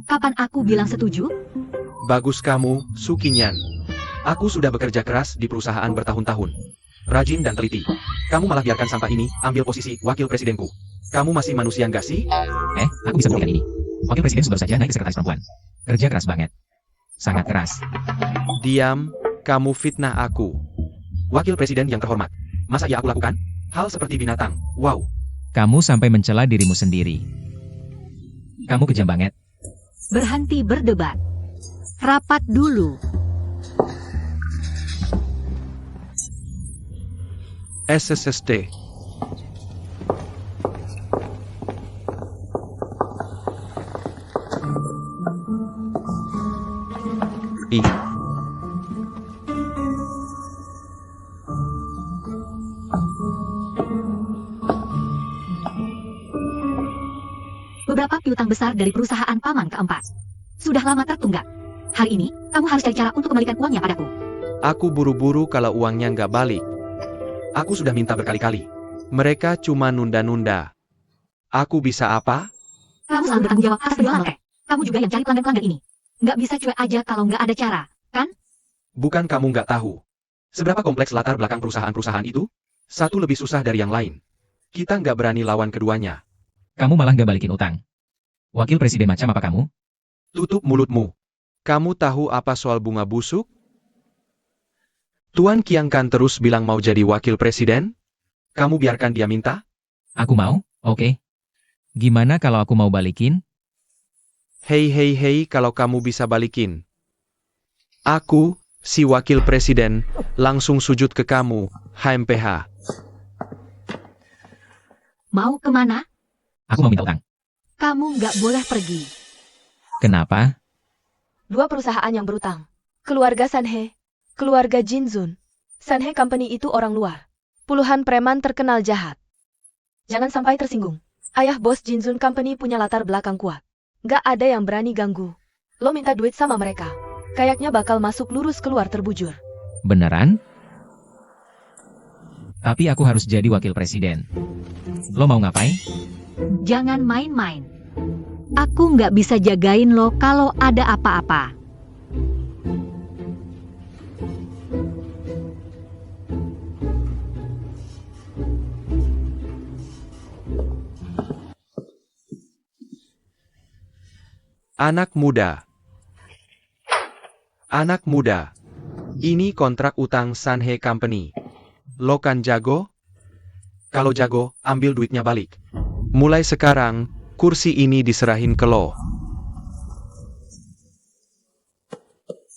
Kapan aku bilang setuju? Bagus kamu, Su Qingyan. Aku sudah bekerja keras di perusahaan bertahun-tahun. Rajin dan teliti. Kamu malah biarkan sampah ini ambil posisi wakil presidenku. Kamu masih manusia nggak sih? Aku bisa buktikan ini. Wakil presiden baru saja naik ke sekretaris perempuan. Kerja keras banget. Sangat keras. Diam, kamu fitnah aku. Wakil presiden yang terhormat. Masa ya aku lakukan? Hal seperti binatang. Wow. Kamu sampai mencela dirimu sendiri. Kamu kejam banget. Berhenti berdebat. Rapat dulu. SSSD. I. Beberapa piutang besar dari perusahaan paman keempat. Sudah lama tertunggak. Hari ini, kamu harus cari cara untuk kembalikan uangnya padaku. Aku buru-buru kalau uangnya nggak balik. Aku sudah minta berkali-kali. Mereka cuma nunda-nunda. Aku bisa apa? Kamu selalu bertanggung jawab atas penjualan loket. Kamu juga yang cari pelanggan-pelanggan ini. Nggak bisa cuek aja kalau nggak ada cara, kan? Bukan kamu nggak tahu. Seberapa kompleks latar belakang perusahaan-perusahaan itu? Satu lebih susah dari yang lain. Kita nggak berani lawan keduanya. Kamu malah nggak balikin utang. Wakil presiden macam apa kamu? Tutup mulutmu. Kamu tahu apa soal bunga busuk? Tuan Qiang kan terus bilang mau jadi wakil presiden? Kamu biarkan dia minta? Aku mau, oke. Gimana kalau aku mau balikin? Hei, kalau kamu bisa balikin. Aku, si wakil presiden, langsung sujud ke kamu, HMPH. Mau kemana? Aku mau minta utang. Kamu nggak boleh pergi. Kenapa? 2 perusahaan yang berutang. Keluarga Sanhe, keluarga Jinzun. Sanhe Company itu orang luar. Puluhan preman terkenal jahat. Jangan sampai tersinggung. Ayah bos Jinzun Company punya latar belakang kuat. Gak ada yang berani ganggu. Lo minta duit sama mereka. Kayaknya bakal masuk lurus keluar terbujur. Beneran? Tapi aku harus jadi wakil presiden. Lo mau ngapain? Jangan main-main. Aku nggak bisa jagain lo kalau ada apa-apa. Anak muda. Anak muda. Ini kontrak utang Sanhe Company. Lo kan jago? Kalau jago, ambil duitnya balik. Mulai sekarang, kursi ini diserahin ke lo.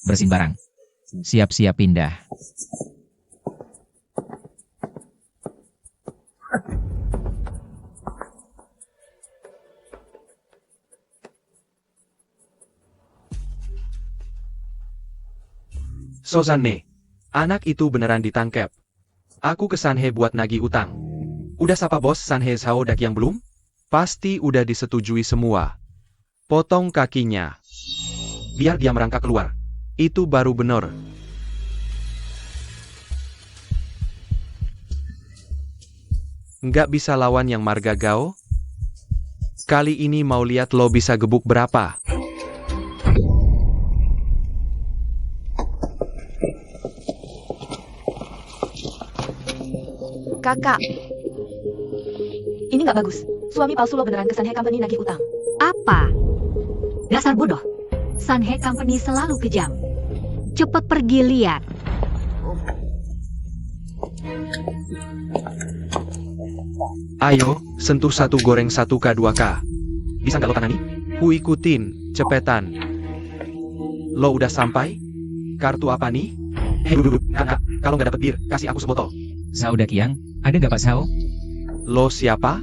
Bersin barang. Siap-siap pindah. Sozanne, anak itu beneran ditangkap. Aku ke Sanhe buat nagih utang. Udah sapa bos Sanhe Zhao Dak yang belum? Pasti udah disetujui semua. Potong kakinya. Biar dia merangkak keluar. Itu baru bener. Nggak bisa lawan yang marga Gao? Kali ini mau lihat lo bisa gebuk berapa. Kakak, ini nggak bagus. Suami palsu lo beneran ke Sanhe Company nagih utang. Apa? Dasar bodoh. Sanhe Company selalu kejam. Cepet pergi lihat. Ayo, sentuh 1 goreng 1K 2K. Bisa nggak lo tangani? Ku ikutin, cepetan. Lo udah sampai? Kartu apa nih? Hei duduk, kakak, kalau nggak dapet bir, kasih aku sebotol. Zhao Dakiang, ada nggak Pak Zhao? Lo siapa?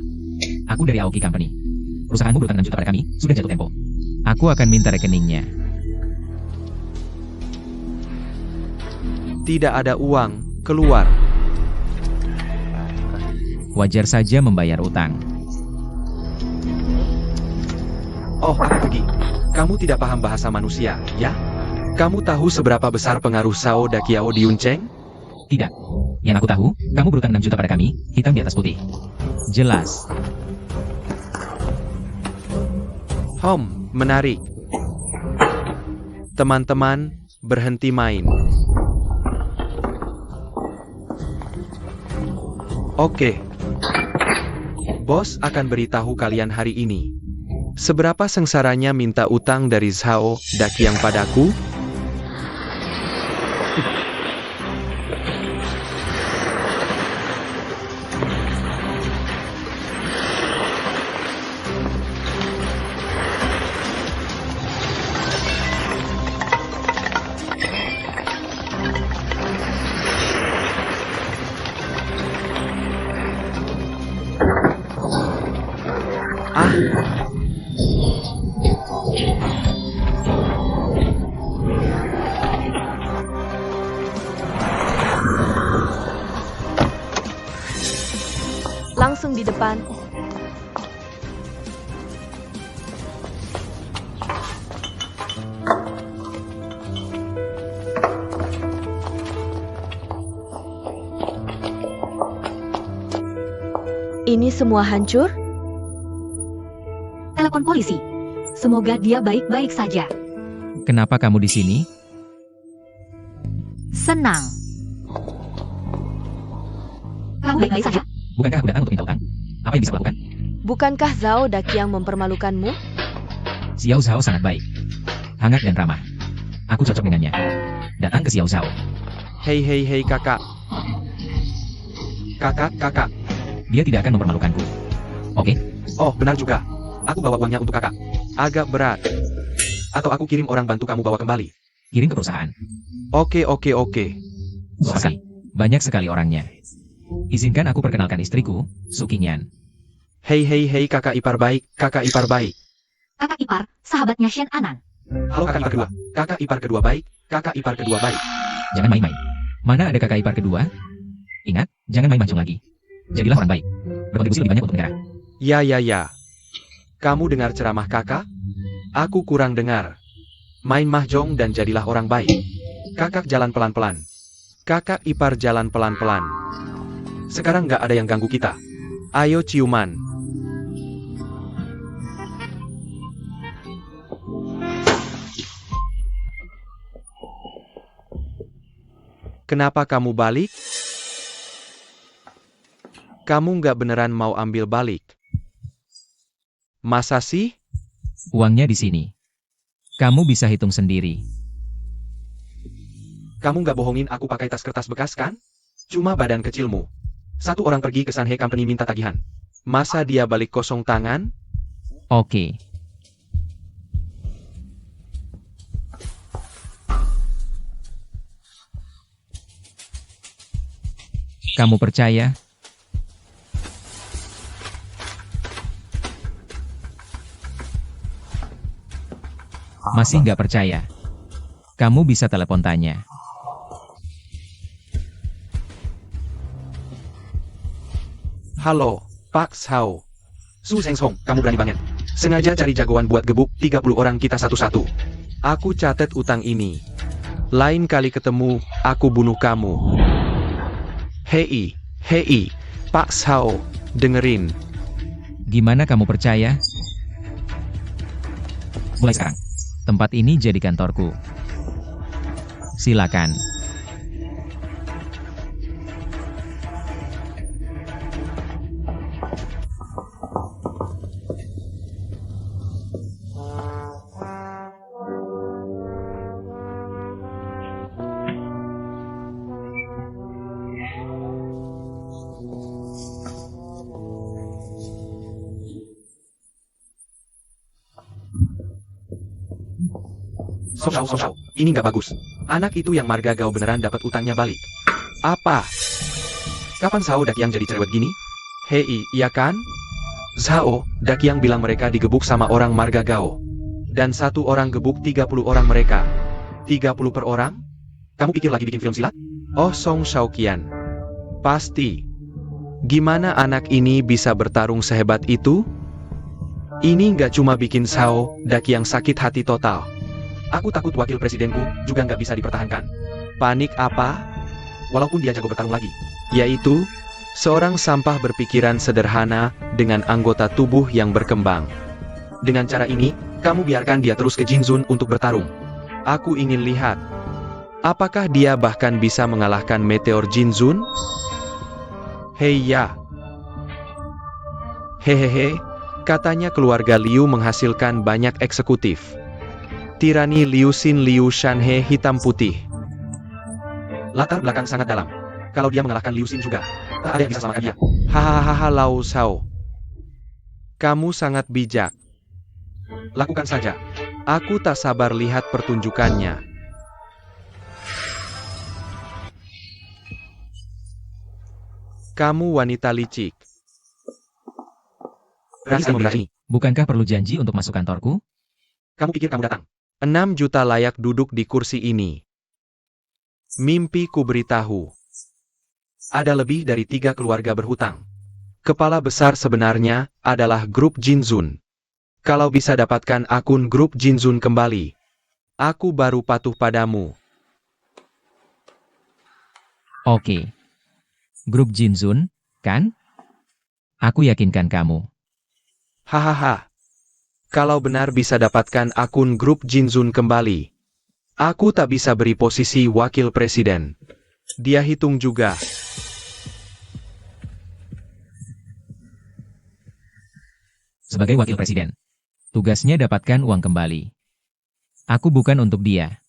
Aku dari Aoki Company. Perusahaanmu berutang 6 juta pada kami, sudah jatuh tempo. Aku akan minta rekeningnya. Tidak ada uang, keluar. Wajar saja membayar utang. Oh, aku pergi. Kamu tidak paham bahasa manusia, ya? Kamu tahu seberapa besar pengaruh Zhao Dakiao di Yunceng? Tidak. Yang aku tahu, kamu berutang 6 juta pada kami, hitam di atas putih. Jelas. Menarik. Teman-teman, berhenti main. Oke. Bos akan beritahu kalian hari ini. Seberapa sengsaranya minta utang dari Zhao Dakiang padaku? Langsung di depan. Ini semua hancur? Telepon polisi. Semoga dia baik-baik saja. Kenapa kamu di sini? Senang. Kamu baik-baik saja? Bukankah aku datang untuk minta utang? Apa yang bisa aku lakukan? Bukankah Zhao Dakiang mempermalukanmu? Xiao Zhao sangat baik. Hangat dan ramah. Aku cocok dengannya. Datang ke Xiao Zhao. Hei kakak. Kakak. Dia tidak akan mempermalukanku. Oke? Oh, benar juga. Aku bawa uangnya untuk kakak. Agak berat. Atau aku kirim orang bantu kamu bawa kembali. Kirim ke perusahaan. Oke. Makasih. Banyak sekali orangnya. Izinkan aku perkenalkan istriku, Su Qingyan. Hei hei hei kakak ipar baik, kakak ipar baik. Kakak ipar, sahabatnya Shen Anan. Halo kakak ipar kedua, kakak ipar kedua baik, kakak ipar kedua baik. Jangan main-main. Mana ada kakak ipar kedua? Ingat, jangan main mahjong lagi. Jadilah orang baik. Berkontribusi lebih banyak untuk negara. Ya. Kamu dengar ceramah kakak? Aku kurang dengar. Main mahjong dan jadilah orang baik. Kakak jalan pelan-pelan. Kakak ipar jalan pelan-pelan. Sekarang nggak ada yang ganggu kita. Ayo ciuman. Kenapa kamu balik? Kamu nggak beneran mau ambil balik? Masa sih? Uangnya di sini. Kamu bisa hitung sendiri. Kamu nggak bohongin aku pakai tas kertas bekas kan? Cuma badan kecilmu. Satu orang pergi ke Sanhe Company minta tagihan. Masa dia balik kosong tangan? Oke. Kamu percaya? Masih nggak percaya? Kamu bisa telepon tanya. Halo, Pak Sao. Su Seng Song, kamu berani banget. Sengaja cari jagoan buat gebuk 30 orang kita satu-satu. Aku catat utang ini. Lain kali ketemu, aku bunuh kamu. Hei, Pak Sao, dengerin. Gimana kamu percaya? Mulai sekarang, tempat ini jadi kantorku. Silakan. Sao, ini nggak bagus. Anak itu yang marga Gao beneran dapat utangnya balik. Apa? Kapan Sao Dakyang jadi cerewet gini? Hei, iya kan? Sao, Dakyang bilang mereka digebuk sama orang marga Gao. Dan satu orang gebuk 30 orang mereka. 30 per orang? Kamu pikir lagi bikin film silat? Oh Song Shaoqian. Pasti. Gimana anak ini bisa bertarung sehebat itu? Ini nggak cuma bikin Sao Dakyang sakit hati total. Aku takut wakil presidenku juga nggak bisa dipertahankan. Panik apa? Walaupun dia jago bertarung lagi. Yaitu, seorang sampah berpikiran sederhana dengan anggota tubuh yang berkembang. Dengan cara ini, kamu biarkan dia terus ke Jinzun untuk bertarung. Aku ingin lihat. Apakah dia bahkan bisa mengalahkan Meteor Jinzun? Hei ya. Hehehe, katanya keluarga Liu menghasilkan banyak eksekutif. Tirani Liu Xin Liu Shanhe hitam putih. Latar belakang sangat dalam. Kalau dia mengalahkan Liu Xin juga, tak ada yang bisa selamatkan dia. Hahaha Lau Sao. Kamu sangat bijak. Lakukan saja. Aku tak sabar lihat pertunjukannya. Kamu wanita licik. Berani sekali membela ini. Bukankah perlu janji untuk masuk kantorku? Kamu pikir kamu datang? 6 juta layak duduk di kursi ini. Mimpi ku beritahu. Ada lebih dari 3 keluarga berhutang. Kepala besar sebenarnya adalah grup Jinzun. Kalau bisa dapatkan akun grup Jinzun kembali, aku baru patuh padamu. Oke. Grup Jinzun, kan? Aku yakinkan kamu. Hahaha. Kalau benar bisa dapatkan akun grup Jinzun kembali, aku tak bisa beri posisi wakil presiden. Dia hitung juga. Sebagai wakil presiden, tugasnya dapatkan uang kembali. Aku bukan untuk dia.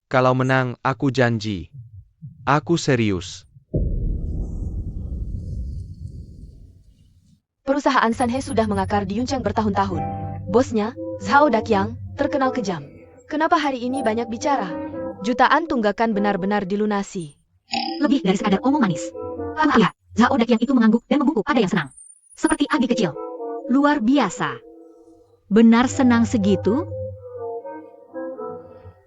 Kalau menang, aku janji. Aku serius. Perusahaan Sanhe sudah mengakar di Yuncheng bertahun-tahun. Bosnya, Zhao Dakyang, terkenal kejam. Kenapa hari ini banyak bicara? Jutaan tunggakan benar-benar dilunasi. Lebih dari sekadar omong manis. Kamu lihat, Zhao Daqiang itu mengangguk dan membungkuk pada yang senang. Seperti agi kecil. Luar biasa. Benar senang segitu?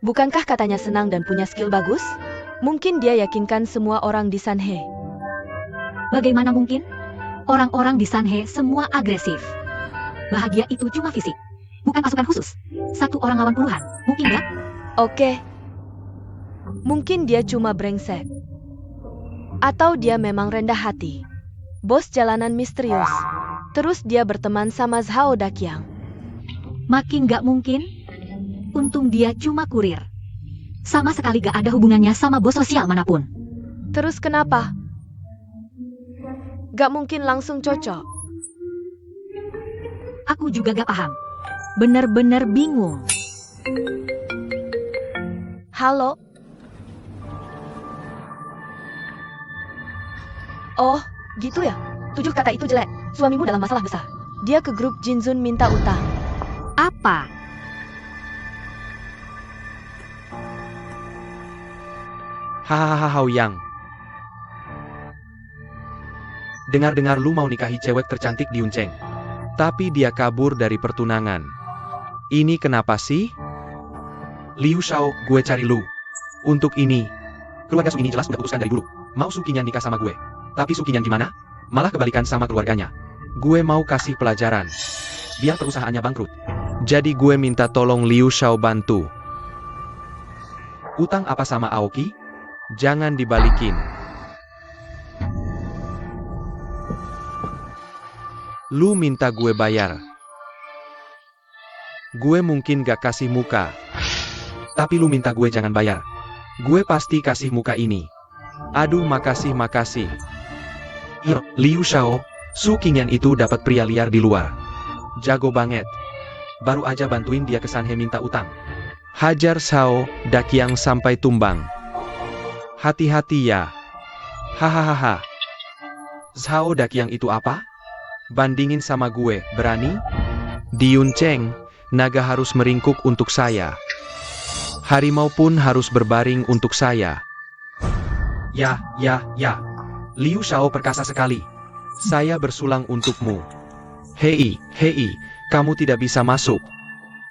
Bukankah katanya senang dan punya skill bagus? Mungkin dia yakinkan semua orang di Sanhe. Bagaimana mungkin? Orang-orang di Sanhe semua agresif. Bahagia itu cuma fisik. Bukan pasukan khusus. Satu orang lawan puluhan. Mungkin nggak? Oke. Mungkin dia cuma brengsek. Atau dia memang rendah hati. Bos jalanan misterius. Terus dia berteman sama Zhao Daqiang. Makin nggak mungkin. Untung dia cuma kurir. Sama sekali gak ada hubungannya sama bos sosial manapun. Terus kenapa? Gak mungkin langsung cocok. Aku juga gak paham. Bener-bener bingung. Halo? Oh, gitu ya? 7 kata itu jelek. Suamimu dalam masalah besar. Dia ke grup Jinzun minta utang. Apa? Hahaha Haoyang. Dengar-dengar lu mau nikahi cewek tercantik di Yunceng. Tapi dia kabur dari pertunangan. Ini kenapa sih? Liu Xiao, gue cari lu. Untuk ini. Keluarga Su ini jelas udah putuskan dari dulu. Mau Su Qingyan nikah sama gue. Tapi Su Qingyan gimana? Malah kebalikan sama keluarganya. Gue mau kasih pelajaran. Biar perusahaannya bangkrut. Jadi gue minta tolong Liu Xiao bantu. Utang apa sama Aoki? Jangan dibalikin. Lu minta gue bayar. Gue mungkin gak kasih muka. Tapi lu minta gue jangan bayar. Gue pasti kasih muka ini. Aduh makasih. Liu Xiao, Su Qingyan itu dapat pria liar di luar. Jago banget. Baru aja bantuin dia ke Sanhe minta utang. Hajar Zhao Daqiang sampai tumbang. Hati-hati ya. Hahaha. Zhao Daqiang itu apa? Bandingin sama gue, berani? Di Yunceng, naga harus meringkuk untuk saya. Harimau pun harus berbaring untuk saya. Ya. Liu Xiao perkasa sekali. Saya bersulang untukmu. Hei, kamu tidak bisa masuk.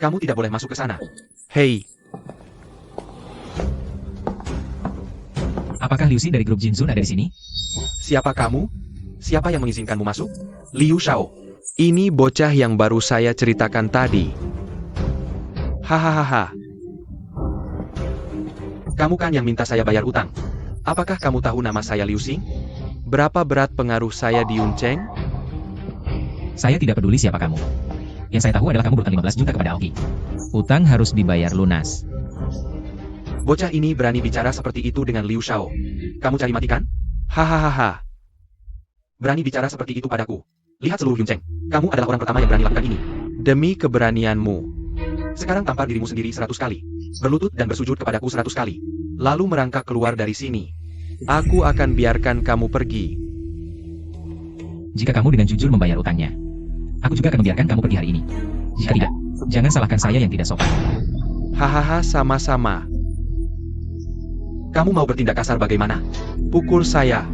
Kamu tidak boleh masuk ke sana. Hei. Apakah Liu Xing dari grup Jinzun ada di sini? Siapa kamu? Siapa yang mengizinkanmu masuk? Liu Xiao. Ini bocah yang baru saya ceritakan tadi. Hahaha. Kamu kan yang minta saya bayar utang. Apakah kamu tahu nama saya Liu Xing? Berapa berat pengaruh saya di Yunceng? Saya tidak peduli siapa kamu. Yang saya tahu adalah kamu berutang 15 juta kepada Aoki. Utang harus dibayar lunas. Bocah ini berani bicara seperti itu dengan Liu Xiao. Kamu cari mati kan? Hahaha. Berani bicara seperti itu padaku. Lihat seluruh Yunceng. Kamu adalah orang pertama yang berani lakukan ini. Demi keberanianmu. Sekarang tampar dirimu sendiri 100 kali. Berlutut dan bersujud kepadaku 100 kali. Lalu merangkak keluar dari sini. Aku akan biarkan kamu pergi. Jika kamu dengan jujur membayar utangnya, aku juga akan membiarkan kamu pergi hari ini. Jika tidak, jangan salahkan saya yang tidak sopan. Hahaha sama-sama. Kamu mau bertindak kasar bagaimana? Pukul saya.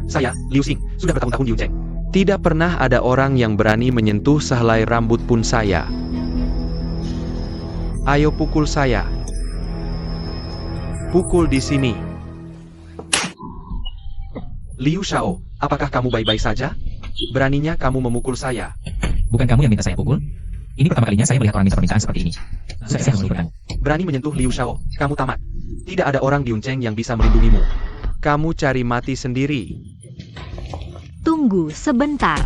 Saya, Liu Xing, sudah bertahun-tahun di Yunceng. Tidak pernah ada orang yang berani menyentuh sehelai rambut pun saya. Ayo pukul saya. Pukul di sini. Liu Xiao, apakah kamu baik-baik saja? Beraninya kamu memukul saya. Bukan kamu yang minta saya pukul? Ini pertama kalinya saya melihat orang minta permintaan seperti ini. Saya harus bertanggung. Berani menyentuh Liu Xiao, kamu tamat. Tidak ada orang di Yunceng yang bisa melindungimu. Kamu cari mati sendiri. Tunggu sebentar.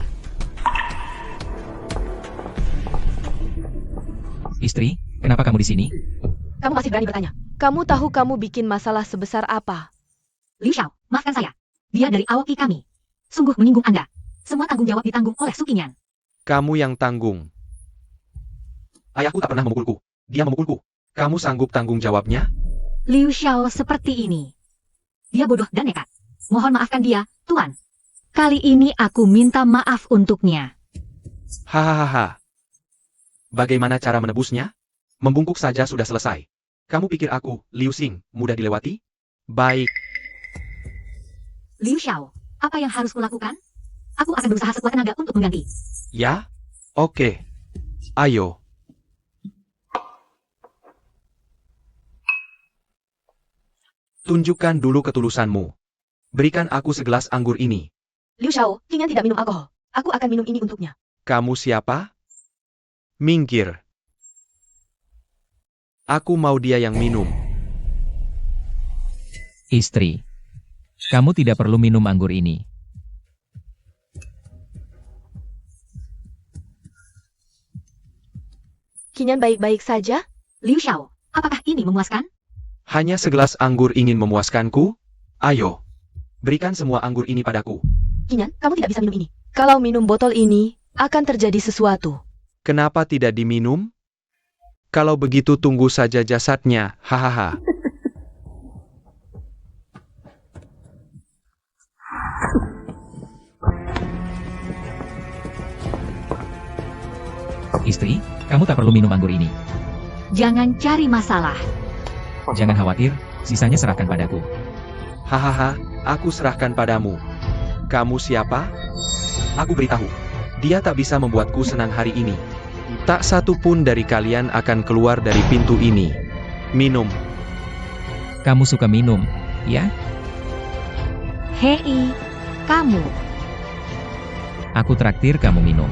Istri, kenapa kamu di sini? Kamu masih berani bertanya? Kamu tahu kamu bikin masalah sebesar apa? Liu Xiao, maafkan saya. Dia dari Aoki kami. Sungguh menyinggung Anda. Semua tanggung jawab ditanggung oleh Su Qingyan. Kamu yang tanggung. Ayahku tak pernah memukulku. Dia memukulku. Kamu sanggup tanggung jawabnya? Liu Xiao seperti ini. Dia bodoh dan nekat. Mohon maafkan dia, Tuan. Kali ini aku minta maaf untuknya. Hahaha. Bagaimana cara menebusnya? Membungkuk saja sudah selesai. Kamu pikir aku, Liu Xing, mudah dilewati? Baik. Liu Xiao, Apa yang harus kulakukan? Aku akan berusaha sekuat tenaga untuk mengganti. Ya? Oke. Ayo. Tunjukkan dulu ketulusanmu. Berikan aku segelas anggur ini. Liu Xiao, Qing Yan tidak minum alkohol. Aku akan minum ini untuknya. Kamu siapa? Minggir. Aku mau dia yang minum. Istri. Kamu tidak perlu minum anggur ini. Qing Yan baik-baik saja? Liu Xiao, apakah ini memuaskan? Hanya segelas anggur ingin memuaskanku? Ayo. Berikan semua anggur ini padaku. Qing Yan, kamu tidak bisa minum ini. Kalau minum botol ini, akan terjadi sesuatu. Kenapa tidak diminum? Kalau begitu tunggu saja jasadnya, hahaha. Istri, kamu tak perlu minum anggur ini. Jangan cari masalah. Jangan khawatir, sisanya serahkan padaku. Hahaha, aku serahkan padamu. Kamu siapa? Aku beritahu. Dia tak bisa membuatku senang hari ini. Tak satu pun dari kalian akan keluar dari pintu ini. Minum. Kamu suka minum, ya? Hei, kamu. Aku traktir kamu minum.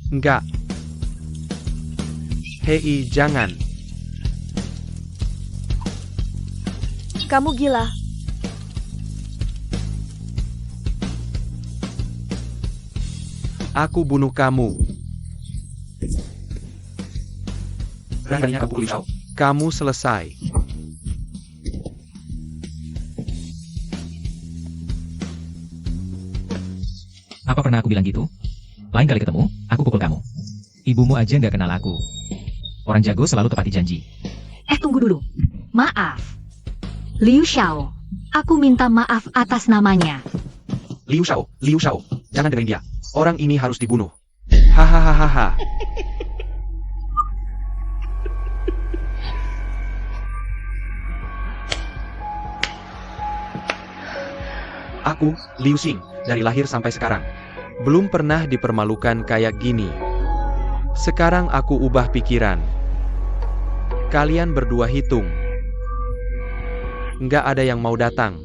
Enggak. Hei, jangan. Kamu gila. Aku bunuh kamu. Beraninya kamu pukul Liu Xiao? Kamu selesai. Apa pernah aku bilang gitu? Lain kali ketemu, aku pukul kamu. Ibumu aja nggak kenal aku. Orang jago selalu tepati janji. Tunggu dulu. Maaf. Liu Xiao, aku minta maaf atas namanya. Liu Xiao, jangan dengerin dia. Orang ini harus dibunuh. Hahaha. Aku, Liu Xing, dari lahir sampai sekarang. Belum pernah dipermalukan kayak gini. Sekarang aku ubah pikiran. Kalian berdua hitung. Nggak ada yang mau datang.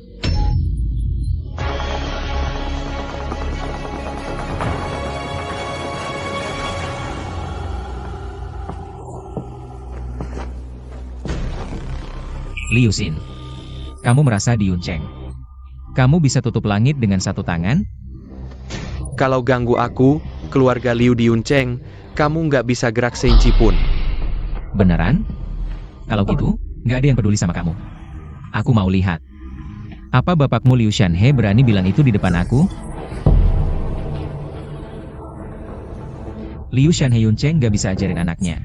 Liu Xin. Kamu merasa diunceng. Kamu bisa tutup langit dengan satu tangan? Kalau ganggu aku, keluarga Liu diunceng, kamu nggak bisa gerak seinci pun. Beneran? Kalau gitu, nggak ada yang peduli sama kamu. Aku mau lihat. Apa bapakmu Liu Shanhe berani bilang itu di depan aku? Liu Shanhe Yunceng nggak bisa ajarin anaknya.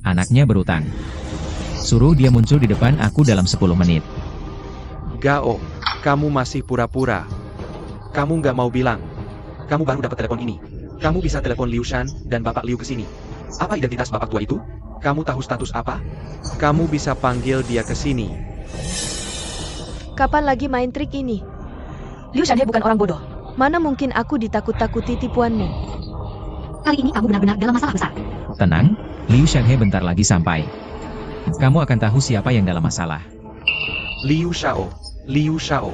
Anaknya berutang. Suruh dia muncul di depan aku dalam 10 menit. Gao, kamu masih pura-pura. Kamu nggak mau bilang. Kamu baru dapat telepon ini. Kamu bisa telepon Liu Shan dan Bapak Liu ke sini. Apa identitas Bapak tua itu? Kamu tahu status apa? Kamu bisa panggil dia ke sini. Kapan lagi main trik ini? Liu Shanhe bukan orang bodoh. Mana mungkin aku ditakut-takuti tipuanmu? Kali ini kamu benar-benar dalam masalah besar. Tenang, Liu Shanhe bentar lagi sampai. Kamu akan tahu siapa yang dalam masalah. Liu Xiao.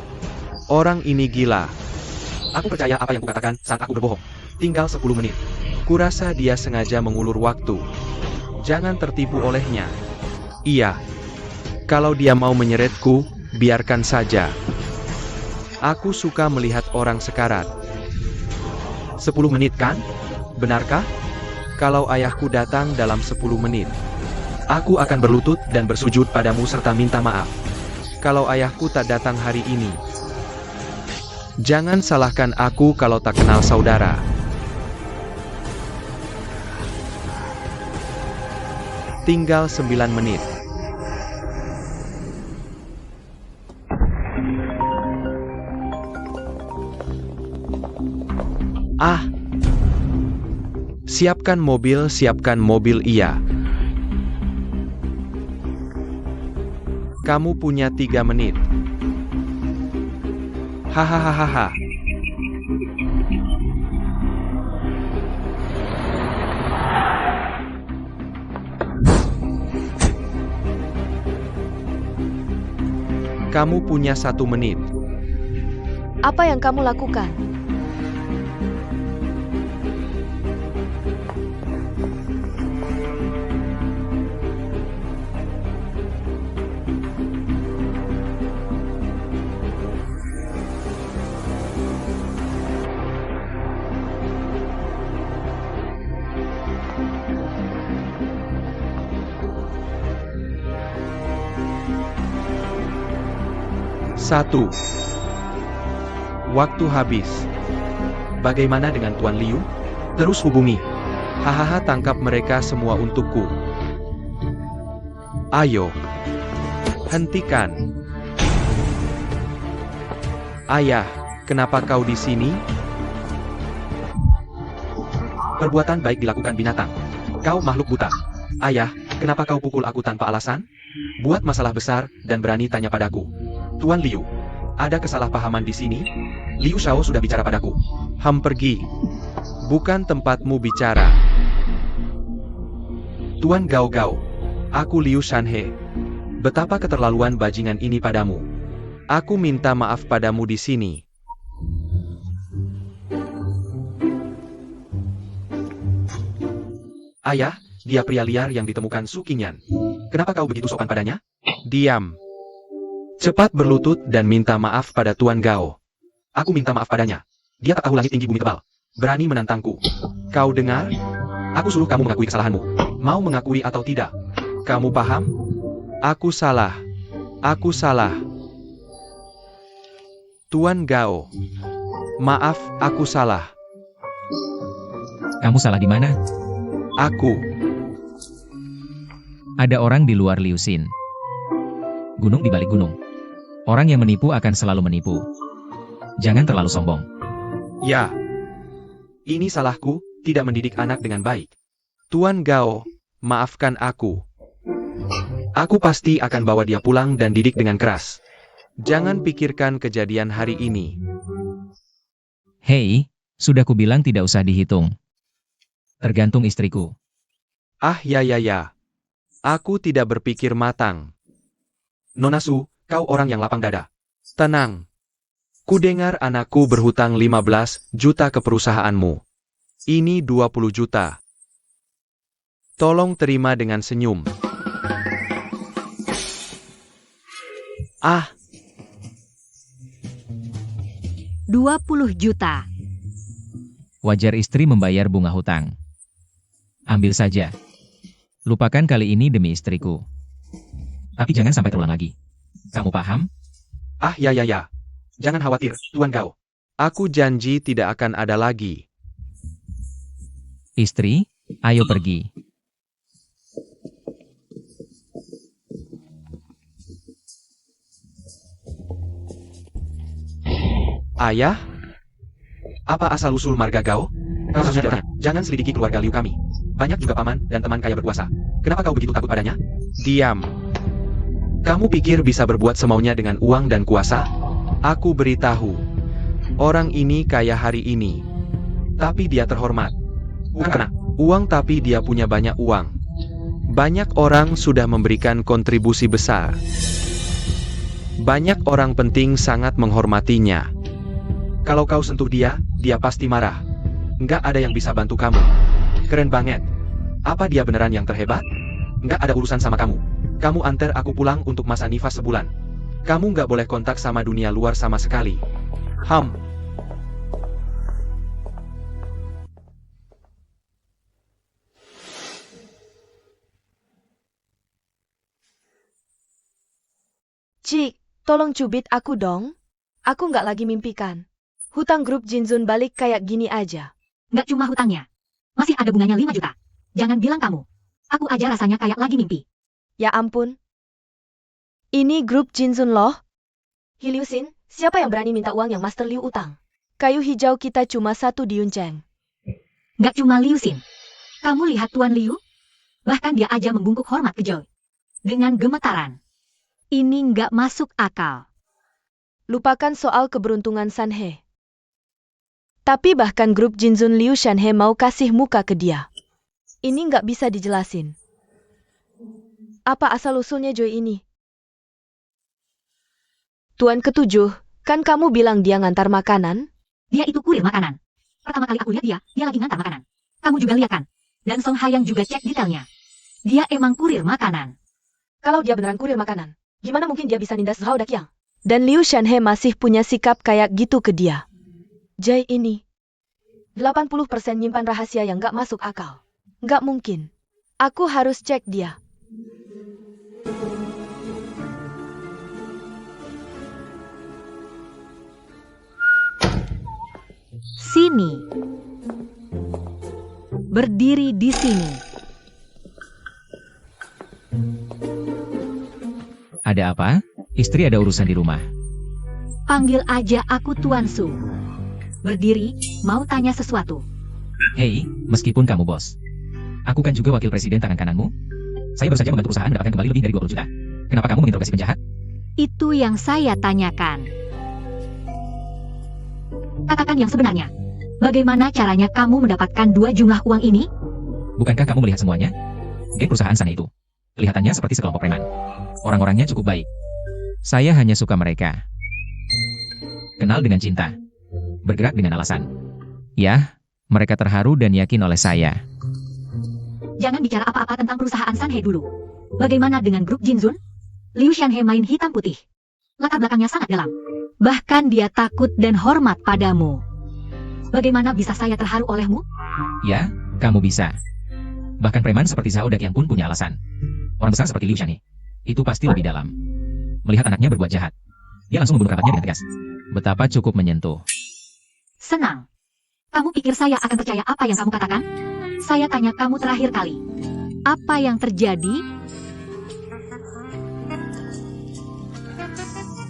Orang ini gila. Aku percaya apa yang kukatakan saat aku berbohong. Tinggal 10 menit. Kurasa dia sengaja mengulur waktu. Jangan tertipu olehnya. Iya. Kalau dia mau menyeretku, biarkan saja. Aku suka melihat orang sekarat. 10 menit kan? Benarkah? Kalau ayahku datang dalam 10 menit, aku akan berlutut dan bersujud padamu serta minta maaf. Kalau ayahku tak datang hari ini, jangan salahkan aku kalau tak kenal saudara. Tinggal 9 menit. Siapkan mobil iya. Kamu punya 3 menit. Hahaha. Kamu punya 1 menit. Apa yang kamu lakukan? Satu. Waktu habis. Bagaimana dengan Tuan Liu? Terus hubungi. Hahaha, tangkap mereka semua untukku. Ayo. Hentikan. Ayah, kenapa kau di sini? Perbuatan baik dilakukan binatang. Kau makhluk buta. Ayah, kenapa kau pukul aku tanpa alasan? Buat masalah besar dan berani tanya padaku. Tuan Liu, ada kesalahpahaman di sini? Liu Xiao sudah bicara padaku. Pergi. Bukan tempatmu bicara. Tuan Gao Gao, aku Liu Shanhe. Betapa keterlaluan bajingan ini padamu. Aku minta maaf padamu di sini. Ayah, dia pria liar yang ditemukan Su Qingyan. Kenapa kau begitu sopan padanya? Diam. Cepat berlutut dan minta maaf pada Tuan Gao. Aku minta maaf padanya. Dia tak tahu langit tinggi bumi tebal. Berani menantangku. Kau dengar? Aku suruh kamu mengakui kesalahanmu. Mau mengakui atau tidak? Kamu paham? Aku salah. Aku salah. Tuan Gao. Maaf, aku salah. Kamu salah di mana? Aku. Ada orang di luar Liu Xin. Gunung di balik gunung. Orang yang menipu akan selalu menipu. Jangan terlalu sombong. Ya. Ini salahku, tidak mendidik anak dengan baik. Tuan Gao, maafkan aku. Aku pasti akan bawa dia pulang dan didik dengan keras. Jangan pikirkan kejadian hari ini. Hei, sudah kubilang tidak usah dihitung. Tergantung istriku. Ah ya. Aku tidak berpikir matang. Nona Su, kau orang yang lapang dada. Tenang. Kudengar anakku berhutang 15 juta ke perusahaanmu. Ini 20 juta. Tolong terima dengan senyum. Ah, 20 juta. Wajar istri membayar bunga hutang. Ambil saja. Lupakan kali ini demi istriku. Tapi jangan sampai terulang lagi. Kamu paham? ah ya. Jangan khawatir, Tuan Gao. Aku janji tidak akan ada lagi. Istri, ayo pergi. Ayah? Apa asal-usul marga Gao? Kau saudara, jangan selidiki keluarga Liu kami. Banyak juga paman dan teman kaya berkuasa. Kenapa kau begitu takut padanya? Diam. Kamu pikir bisa berbuat semaunya dengan uang dan kuasa? Aku beritahu. Orang ini kaya hari ini. Tapi dia terhormat. Bukan karena uang, tapi dia punya banyak uang. Banyak orang sudah memberikan kontribusi besar. Banyak orang penting sangat menghormatinya. Kalau kau sentuh dia, dia pasti marah. Nggak ada yang bisa bantu kamu. Keren banget. Apa dia beneran yang terhebat? Nggak ada urusan sama kamu. Kamu antar aku pulang untuk masa nifas sebulan. Kamu nggak boleh kontak sama dunia luar sama sekali. Cik, tolong cubit aku dong. Aku nggak lagi mimpikan. Hutang grup Jinzun balik kayak gini aja. Nggak cuma hutangnya. Masih ada bunganya 5 juta. Jangan bilang kamu. Aku aja rasanya kayak lagi mimpi. Ya ampun. Ini grup Jinzun loh. Liu Xin, siapa yang berani minta uang yang Master Liu utang? Kayu hijau kita cuma 1 di Yunceng. Nggak cuma Liu Xin. Kamu lihat Tuan Liu? Bahkan dia aja membungkuk hormat ke Joy. Dengan gemetaran. Ini nggak masuk akal. Lupakan soal keberuntungan Sanhe. Tapi bahkan grup Jinzun Liu Shanhe mau kasih muka ke dia. Ini nggak bisa dijelasin. Apa asal-usulnya Joy ini? Tuan ketujuh, kan kamu bilang dia ngantar makanan? Dia itu kurir makanan. Pertama kali aku lihat dia lagi ngantar makanan. Kamu juga lihat kan? Dan Song Hayang juga cek detailnya. Dia emang kurir makanan. Kalau dia beneran kurir makanan, gimana mungkin dia bisa nindas Zhao Daqiang? Dan Liu Shanhe masih punya sikap kayak gitu ke dia. Jai ini 80% nyimpan rahasia yang gak masuk akal. Gak mungkin. Aku harus cek dia. Sini. Berdiri di sini. Ada apa? Istri ada urusan di rumah. Panggil aja aku Tuan Su. Berdiri, mau tanya sesuatu. Hei, meskipun kamu bos, aku kan juga wakil presiden tangan kananmu. Saya baru saja membantu perusahaan mendapatkan kembali lebih dari 20 juta. Kenapa kamu menginterogasi penjahat? Itu yang saya tanyakan. Katakan yang sebenarnya. Bagaimana caranya kamu mendapatkan dua jumlah uang ini? Bukankah kamu melihat semuanya? Geng perusahaan sana itu. Kelihatannya seperti sekelompok preman. Orang-orangnya cukup baik. Saya hanya suka mereka. Kenal dengan cinta. Bergerak dengan alasan. Ya, mereka terharu dan yakin oleh saya. Jangan bicara apa-apa tentang perusahaan Sanhe dulu. Bagaimana dengan grup Jinzun? Liu Shanhe main hitam putih. Latar belakangnya sangat dalam. Bahkan dia takut dan hormat padamu. Bagaimana bisa saya terharu olehmu? Ya, kamu bisa. Bahkan preman seperti Zhao Daqiang pun punya alasan. Orang besar seperti Liu Shanhe itu pasti lebih dalam. Melihat anaknya berbuat jahat, dia langsung membunuh kerabatnya dengan tegas. Betapa cukup menyentuh. Senang. Kamu pikir saya akan percaya apa yang kamu katakan? Saya tanya kamu terakhir kali. Apa yang terjadi?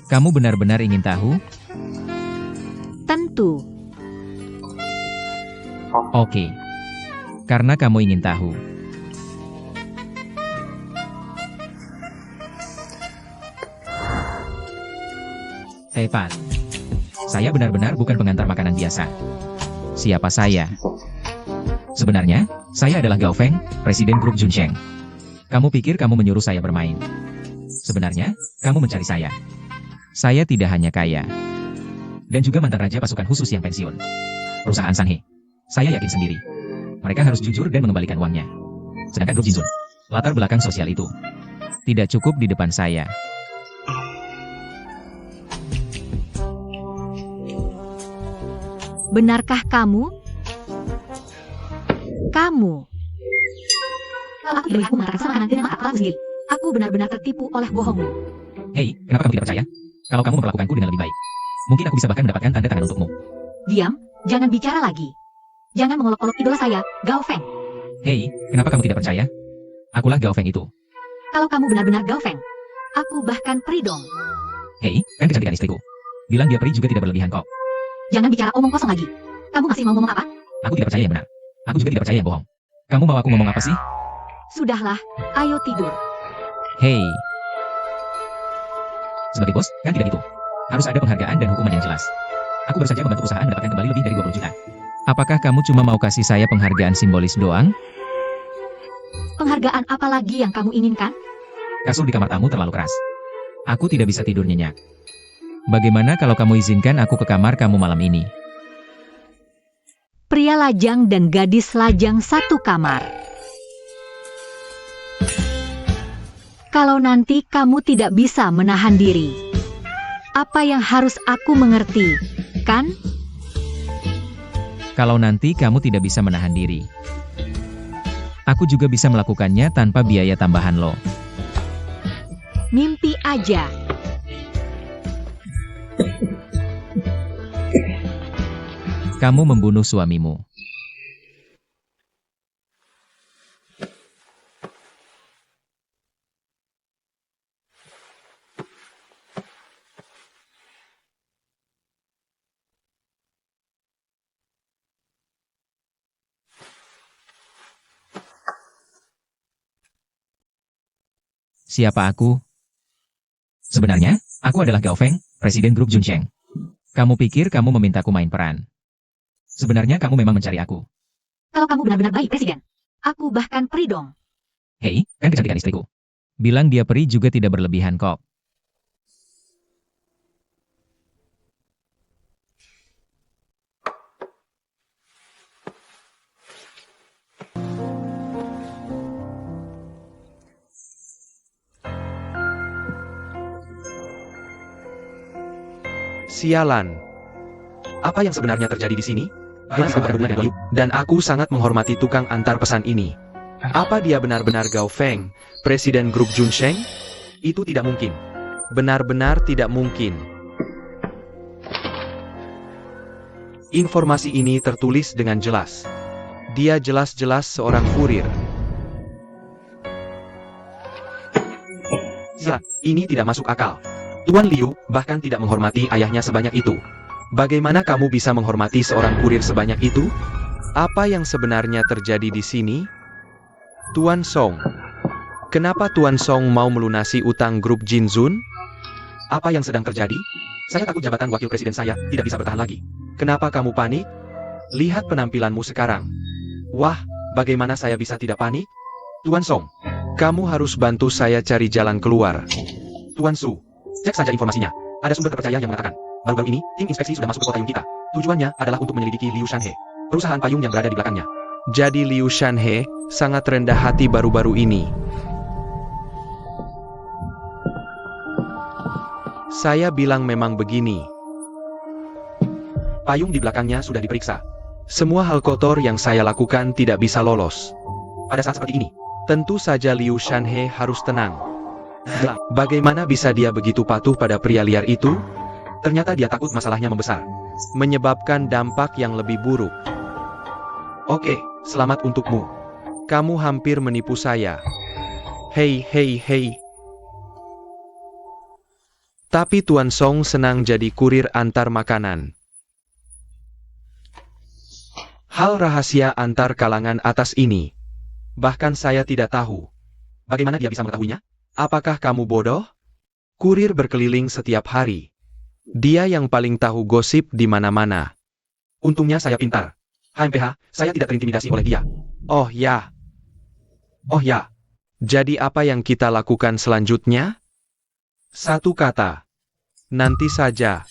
Kamu benar-benar ingin tahu? Tentu. Oke. Karena kamu ingin tahu. Tepat. Saya benar-benar bukan pengantar makanan biasa. Siapa saya? Sebenarnya, saya adalah Gao Feng, presiden grup Junsheng. Kamu pikir kamu menyuruh saya bermain? Sebenarnya, kamu mencari saya. Saya tidak hanya kaya. Dan juga mantan raja pasukan khusus yang pensiun. Perusahaan Sanhe. Saya yakin sendiri. Mereka harus jujur dan mengembalikan uangnya. Sedangkan grup Jinzun, latar belakang sosial itu tidak cukup di depan saya. Benarkah kamu? Kamu. Kalau aku tidak mengatakan sama kanan dengan mata kepala sendiri. Aku benar-benar tertipu oleh bohongmu. Hei, kenapa kamu tidak percaya? Kalau kamu memperlakukanku dengan lebih baik, mungkin aku bisa bahkan mendapatkan tanda tangan untukmu. Diam, jangan bicara lagi. Jangan mengolok-olok idola saya, Gao Feng. Hei, kenapa kamu tidak percaya? Akulah Gao Feng itu. Kalau kamu benar-benar Gao Feng, aku bahkan peri dong. Hei, kan kecantikan istriku. Bilang dia peri juga tidak berlebihan kok. Jangan bicara omong kosong lagi. Kamu masih mau ngomong apa? Aku tidak percaya yang benar. Aku juga tidak percaya yang bohong. Kamu mau aku ngomong apa sih? Sudahlah, ayo tidur. Hei. Sebagai bos, kan tidak gitu. Harus ada penghargaan dan hukuman yang jelas. Aku baru saja membantu perusahaan mendapatkan kembali lebih dari 20 juta. Apakah kamu cuma mau kasih saya penghargaan simbolis doang? Penghargaan apa lagi yang kamu inginkan? Kasur di kamar tamu terlalu keras. Aku tidak bisa tidur nyenyak. Bagaimana kalau kamu izinkan aku ke kamar kamu malam ini? Pria lajang dan gadis lajang satu kamar. Kalau nanti kamu tidak bisa menahan diri, apa yang harus aku mengerti, kan? Kalau nanti kamu tidak bisa menahan diri, aku juga bisa melakukannya tanpa biaya tambahan loh. Mimpi aja. Kamu membunuh suamimu. Siapa aku? Sebenarnya, aku adalah Gao Feng, Presiden Grup Junsheng. Kamu pikir kamu memintaku main peran? Sebenarnya kamu memang mencari aku. Kalau kamu benar-benar baik, Presiden. Aku bahkan peri dong. Hei, kan kecantikan istriku. Bilang dia peri juga tidak berlebihan kok. Sialan. Apa yang sebenarnya terjadi di sini? Dia sangat berhubungan dengan Liu, dan aku sangat menghormati tukang antar pesan ini. Apa dia benar-benar Gao Feng, Presiden Grup Junsheng? Itu tidak mungkin. Benar-benar tidak mungkin. Informasi ini tertulis dengan jelas. Dia jelas-jelas seorang kurir. Ya, ini tidak masuk akal. Tuan Liu bahkan tidak menghormati ayahnya sebanyak itu. Bagaimana kamu bisa menghormati seorang kurir sebanyak itu? Apa yang sebenarnya terjadi di sini? Tuan Song. Kenapa Tuan Song mau melunasi utang grup Jinzun? Apa yang sedang terjadi? Saya takut jabatan wakil presiden saya tidak bisa bertahan lagi. Kenapa kamu panik? Lihat penampilanmu sekarang. Wah, bagaimana saya bisa tidak panik? Tuan Song, kamu harus bantu saya cari jalan keluar. Tuan Su, cek saja informasinya. Ada sumber terpercaya yang mengatakan, baru-baru ini, tim inspeksi sudah masuk ke kota Yung kita. Tujuannya adalah untuk menyelidiki Liu Shanhe, perusahaan payung yang berada di belakangnya. Jadi Liu Shanhe sangat rendah hati baru-baru ini. Saya bilang memang begini. Payung di belakangnya sudah diperiksa. Semua hal kotor yang saya lakukan tidak bisa lolos. Pada saat seperti ini, tentu saja Liu Shanhe harus tenang. Bagaimana bisa dia begitu patuh pada pria liar itu? Ternyata dia takut masalahnya membesar, menyebabkan dampak yang lebih buruk. Oke, selamat untukmu. Kamu hampir menipu saya. Hei, hei, hei. Tapi Tuan Song senang jadi kurir antar makanan. Hal rahasia antar kalangan atas ini. Bahkan saya tidak tahu. Bagaimana dia bisa mengetahuinya? Apakah kamu bodoh? Kurir berkeliling setiap hari. Dia yang paling tahu gosip di mana-mana. Untungnya saya pintar. HMPH, saya tidak terintimidasi oleh dia. Oh ya. Oh ya. Jadi apa yang kita lakukan selanjutnya? Satu kata. Nanti saja.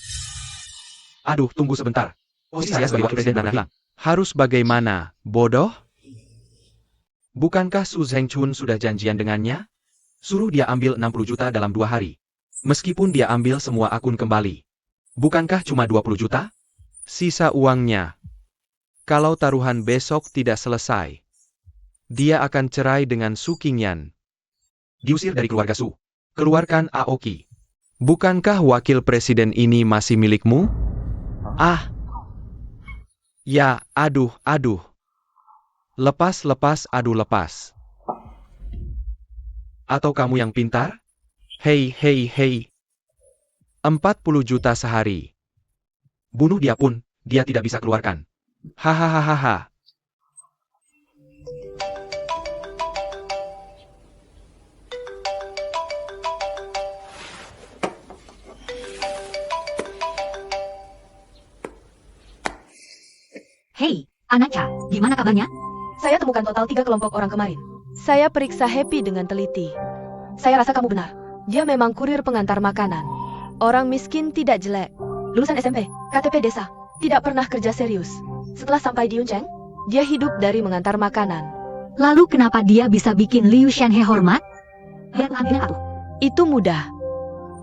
Aduh, tunggu sebentar. Posisi saya sebagai wakil presiden hilang. Harus bagaimana, bodoh? Bukankah Su Zhengchun sudah janjian dengannya? Suruh dia ambil 60 juta dalam 2 hari. Meskipun dia ambil semua akun kembali. Bukankah cuma 20 juta? Sisa uangnya. Kalau taruhan besok tidak selesai, dia akan cerai dengan Su Qingyan. Diusir dari keluarga Su. Keluarkan Aoki. Bukankah wakil presiden ini masih milikmu? Ah. Ya, aduh, aduh. Lepas, aduh lepas. Atau kamu yang pintar? Hei, hei, hei. 40 juta sehari. Bunuh dia pun, dia tidak bisa keluarkan. Hahaha. Hei, Anacha, gimana kabarnya? Saya temukan total 3 kelompok orang kemarin. Saya periksa Happy dengan teliti. Saya rasa kamu benar. Dia memang kurir pengantar makanan. Orang miskin tidak jelek. Lulusan SMP, KTP desa. Tidak pernah kerja serius. Setelah sampai di Yuncheng, dia hidup dari mengantar makanan. Lalu kenapa dia bisa bikin Liu Shanhe hormat? Dia penampilan atuh. Itu mudah.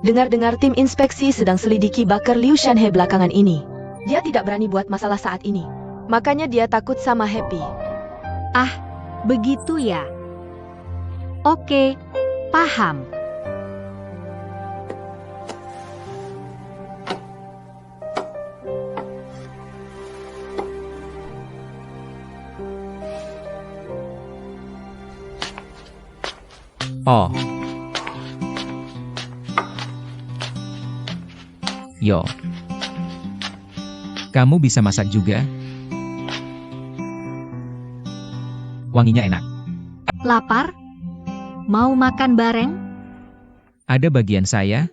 Dengar-dengar tim inspeksi sedang selidiki bakar Liu Shanhe belakangan ini. Dia tidak berani buat masalah saat ini. Makanya dia takut sama Happy. Ah, begitu ya. Oke, paham. Oh. Yo. Kamu bisa masak juga? Wanginya enak. Lapar? Mau makan bareng? Ada bagian saya?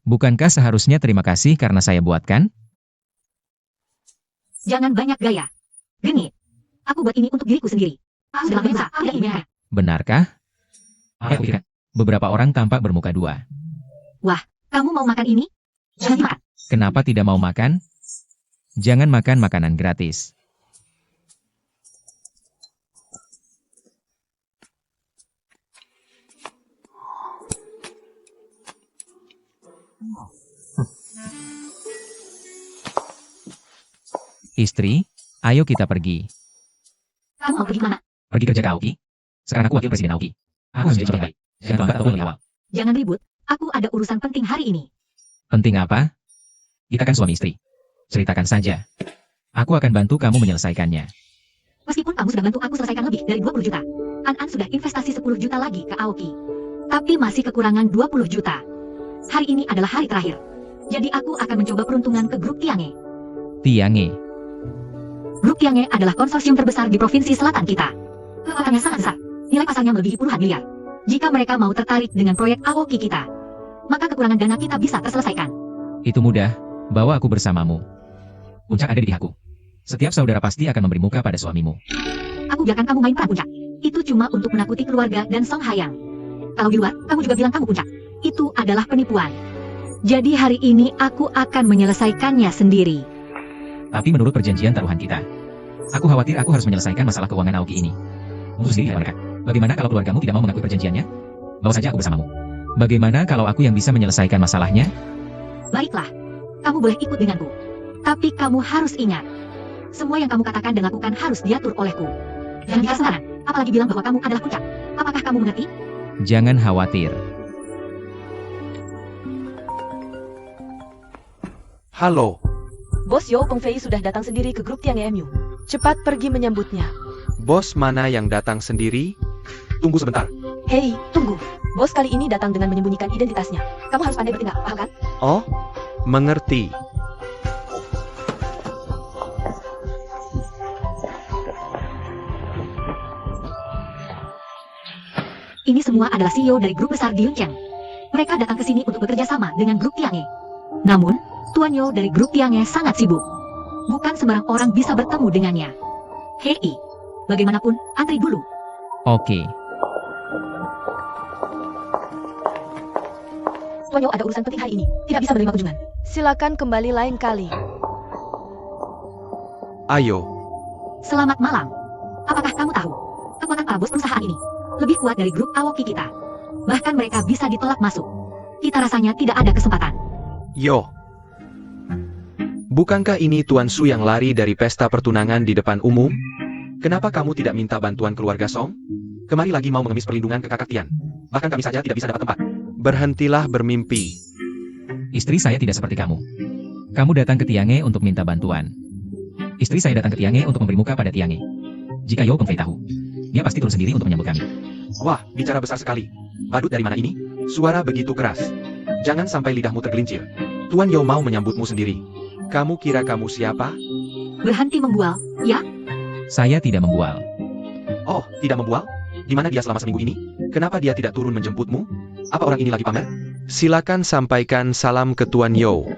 Bukankah seharusnya terima kasih karena saya buatkan? Jangan banyak gaya. Genit. Aku buat ini untuk diriku sendiri. Aku sudah biasa, tidak ini. Benarkah? Aku pikirkan, beberapa orang tampak bermuka dua. Kamu mau makan ini? Jangan dimakan. Kenapa tidak mau makan? Jangan makan makanan gratis. Istri, ayo kita pergi. Kamu mau pergi mana? Pergi kerja ke Aoki. Sekarang aku wakil presiden Aoki. Aku harus jadi contoh yang baik. Jangan terlambat ataupun lebih awal. Jangan ribut. Aku ada urusan penting hari ini. Penting apa? Kita kan suami istri. Ceritakan saja. Aku akan bantu kamu menyelesaikannya. Meskipun kamu sudah bantu aku selesaikan lebih dari 20 juta. An sudah investasi 10 juta lagi ke Aoki. Tapi masih kekurangan 20 juta. Hari ini adalah hari terakhir. Jadi aku akan mencoba peruntungan ke grup Tiange. Tiange. Grup Tiange adalah konsorsium terbesar di provinsi selatan kita. Kekuatannya sangat besar. Nilai pasarnya melebihi puluhan miliar. Jika mereka mau tertarik dengan proyek Aoki kita, maka kekurangan dana kita bisa terselesaikan. Itu mudah. Bawa aku bersamamu. Puncak ada di pihakku. Setiap saudara pasti akan memberi muka pada suamimu. Aku biarkan kamu main peran puncak. Itu cuma untuk menakuti keluarga dan Song Hayang. Kalau di luar, kamu juga bilang kamu puncak. Itu adalah penipuan. Jadi hari ini aku akan menyelesaikannya sendiri. Tapi menurut perjanjian taruhan kita, aku khawatir aku harus menyelesaikan masalah keuangan Aoki ini. Untuk sendiri mereka. Bagaimana kalau keluargamu tidak mau mengakui perjanjiannya? Bawa saja aku bersamamu. Bagaimana kalau aku yang bisa menyelesaikan masalahnya? Baiklah, kamu boleh ikut denganku. Tapi kamu harus ingat, semua yang kamu katakan dan lakukan harus diatur olehku. Jangan bicara sembarangan, apalagi bilang bahwa kamu adalah puncak. Apakah kamu mengerti? Jangan khawatir. Halo, Bos Yo Pengfei sudah datang sendiri ke grup Tiange MU. Cepat pergi menyambutnya. bos mana yang datang sendiri? Tunggu sebentar. Hei, tunggu. Bos kali ini datang dengan menyembunyikan identitasnya. Kamu harus pandai bertindak, paham kan? Oh, mengerti. Ini semua adalah CEO dari grup besar di Yuncheng. Mereka datang ke sini untuk bekerja sama dengan grup Tiange. Namun, Tuan Yo dari grup Tiange sangat sibuk. Bukan sembarang orang bisa bertemu dengannya. Hei, bagaimanapun, antri dulu. Oke. Tuan Yo ada urusan penting hari ini. Tidak bisa menerima kunjungan. Silakan kembali lain kali. Ayo, Selamat malam. Apakah kamu tahu, kekuatan para bos perusahaan ini lebih kuat dari grup Aoki kita. Bahkan mereka bisa ditolak masuk. Kita rasanya tidak ada kesempatan. Yo. Bukankah ini Tuan Su yang lari dari pesta pertunangan di depan umum? Kenapa kamu tidak minta bantuan keluarga Song? Kemari lagi mau mengemis perlindungan ke Kakak Tian. Bahkan kami saja tidak bisa dapat tempat. Berhentilah bermimpi. Istri saya tidak seperti kamu. Kamu datang ke Tiange untuk minta bantuan. Istri saya datang ke Tiange untuk memberi muka pada Tiange. Jika Yo Pengfei tahu, dia pasti turun sendiri untuk menyambut kami. Wah, bicara besar sekali. Badut dari mana ini? Suara begitu keras. Jangan sampai lidahmu tergelincir. Tuan Yo mau menyambutmu sendiri. Kamu kira kamu siapa? Berhenti membual, ya? Saya tidak membual. Oh, tidak membual? Di mana dia selama seminggu ini? Kenapa dia tidak turun menjemputmu? Apa orang ini lagi pamer? Silakan sampaikan salam ke Tuan Yo.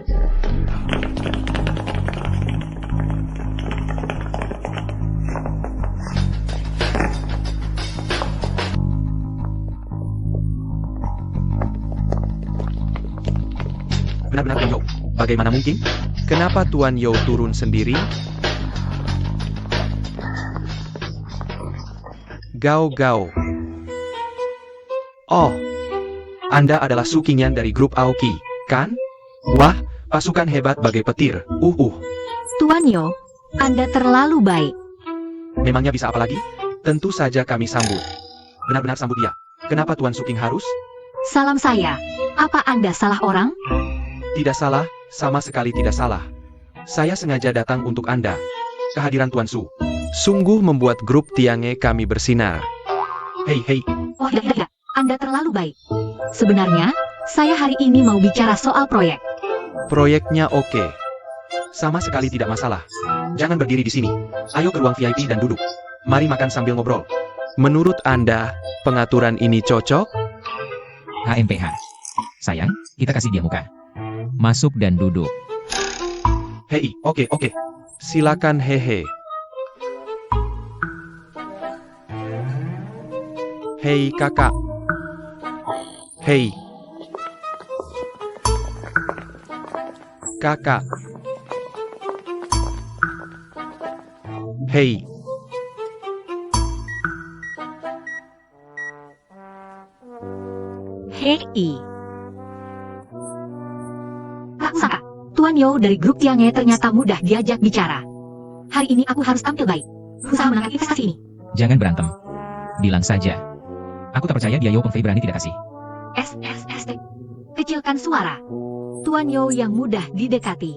Benar-benar Tuan Yo. Bagaimana mungkin? Kenapa Tuan Yo turun sendiri? Gao. Oh, Anda adalah Su Qingyan dari grup Aoki, kan? Wah, pasukan hebat bagai petir. Tuan Yo, Anda terlalu baik. Memangnya bisa apa lagi? Tentu saja kami sambut. Benar-benar sambut dia. Kenapa Tuan Su Qing harus? Salam saya. Apa Anda salah orang? Tidak salah, sama sekali tidak salah. Saya sengaja datang untuk Anda. Kehadiran Tuan Su sungguh membuat grup Tiange kami bersinar. Hei. Oh tidak. Anda terlalu baik. Sebenarnya, saya hari ini mau bicara soal proyek. Proyeknya oke. Sama sekali tidak masalah. Jangan berdiri di sini. Ayo ke ruang VIP dan duduk. Mari makan sambil ngobrol. Menurut Anda, pengaturan ini cocok? HMPH. Sayang, kita kasih dia muka. Masuk dan duduk. Hei, oke. Silakan hehe. Hei kakak. Hei. Kakak. Hei. Hei. Tak sangka, Tuan Yo dari grup Tiange ternyata mudah diajak bicara. Hari ini aku harus tampil baik. Berusaha menangkap investasi ini. Jangan berantem. Bilang saja. Aku tak percaya dia Yo Pengfei berani tidak kasih. SSST. Kecilkan suara. Tuan Yo yang mudah didekati.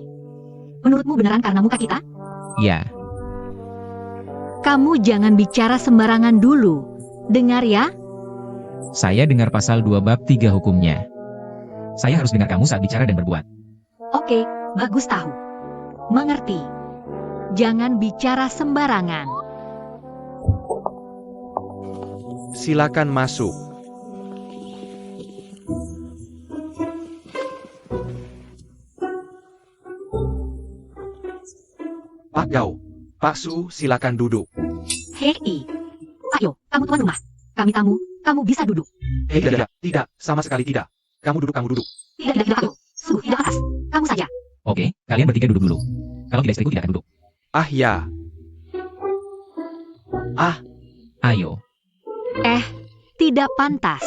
Menurutmu beneran karena muka kita? Ya, Kamu jangan bicara sembarangan dulu. Dengar ya? saya dengar pasal 2 bab 3 hukumnya. Saya harus dengar kamu saat bicara dan berbuat. Oke, bagus tahu. Mengerti. Jangan bicara sembarangan. Silakan masuk. Pak Gao, Pak Su, silakan duduk. Hei. Ayo, kamu tuan rumah. Kami tamu, kamu bisa duduk. Hei, tidak, sama sekali tidak. Kamu duduk. Tidak, ayo. Su, tidak atas. Kamu saja. Oke, kalian bertiga duduk dulu. Kalau tidak istriku tidak akan duduk. Ah ya. Ayo. Tidak pantas.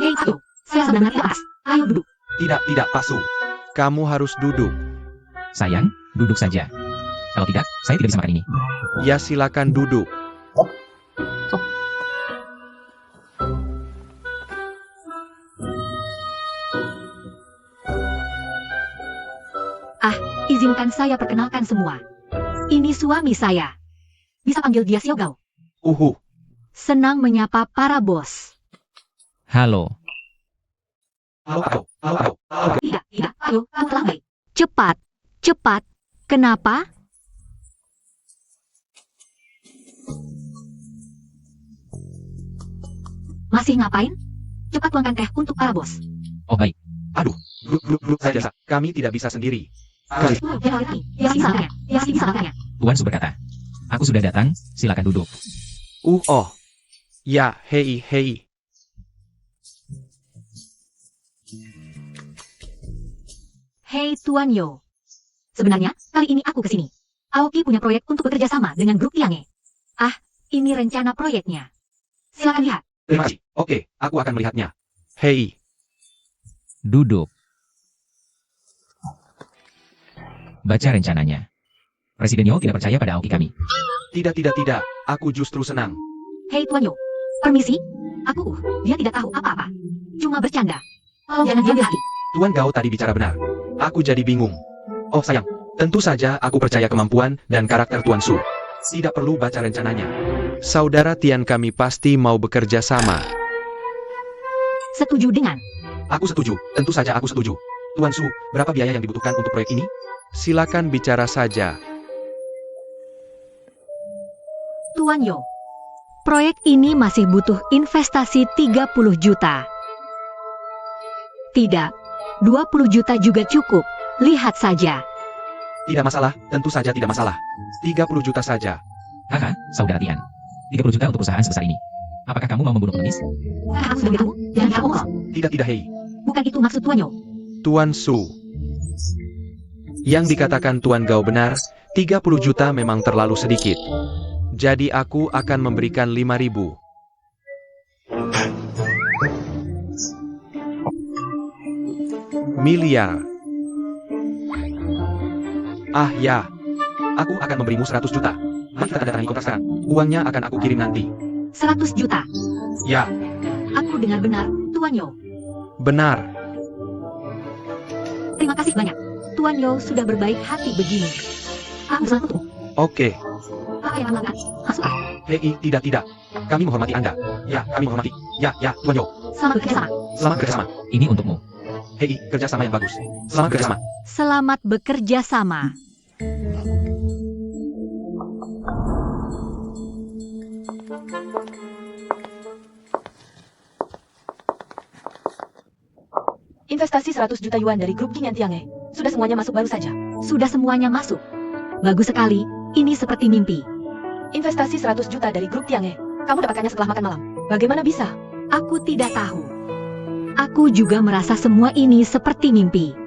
Hei, ayo. Saya sedang naik ke atas. Ayo duduk. Tidak, Pak Su. Kamu harus duduk. Sayang, duduk saja. Kalau tidak, saya tidak bisa makan ini. Ya silakan duduk. Izinkan saya perkenalkan semua. Ini suami saya. Bisa panggil dia Xiao Gao. Senang menyapa para bos. Halo. Halo. Tidak, ayo, kamu telah baik. Cepat. Kenapa? Masih ngapain? Cepat tuangkan teh untuk para bos. Oh baik. Grup saja. Kami tidak bisa sendiri. Ya, bisa makannya. Tuan Su berkata. Aku sudah datang, silakan duduk. Ya, hei. Hei Tuan Yo. Sebenarnya, kali ini aku kesini. Aoki punya proyek untuk bekerja sama dengan grup Tiange. Ini rencana proyeknya. Silakan lihat. Terima kasih. Oke, aku akan melihatnya. Hei. Duduk. Baca rencananya. Presiden Yo tidak percaya pada Aoki kami. Tidak. Aku justru senang. Hei Tuan Yo. Permisi. Dia tidak tahu apa-apa. Cuma bercanda. Jangan diambil hati. Tuan Gao tadi bicara benar. Aku jadi bingung. Oh sayang, tentu saja aku percaya kemampuan dan karakter Tuan Su. Tidak perlu baca rencananya. Saudara Tian kami pasti mau bekerja sama. Setuju dengan. Aku setuju, tentu saja aku setuju. Tuan Su, berapa biaya yang dibutuhkan untuk proyek ini? Silakan bicara saja. Tuan Yo. Proyek ini masih butuh investasi 30 juta. Tidak, 20 juta juga cukup. Lihat saja. Tidak masalah, tentu saja tidak masalah. 30 juta saja. Haha, saudara Tian. 30 juta untuk perusahaan sebesar ini. Apakah kamu mau membunuh pengemis? Aku sudah beritahu, jangan bicara omong. Tidak, hei. Bukan itu maksud Tuan Yo. Tuan Su. Yang dikatakan Tuan Gao benar, 30 juta memang terlalu sedikit. Jadi aku akan memberikan 5.000. Miliar. Ya. Aku akan memberimu 100 juta. Mari kita tanda tangani kontrak sekarang. Uangnya akan aku kirim nanti. 100 juta. Ya, Aku dengar benar, Tuan Yo. benar. Terima kasih banyak. Tuan Yo sudah berbaik hati begini. Aku sangat butuh. Oke. Apa yang kamu lakukan? Masuk. Hei, tidak. Kami menghormati Anda. Ya, kami menghormati. Ya, Tuan Yo. Selamat bekerja sama. Selamat kerjasama. Ini untukmu. Hei, kerjasama yang bagus. Selamat kerjasama. Selamat bekerja sama. Investasi 100 juta yuan dari grup King Tiange. Sudah semuanya masuk baru saja. Sudah semuanya masuk. Bagus sekali, ini seperti mimpi. Investasi 100 juta dari grup Tiange. Kamu dapatkannya setelah makan malam. Bagaimana bisa? Aku tidak tahu. Aku juga merasa semua ini seperti mimpi.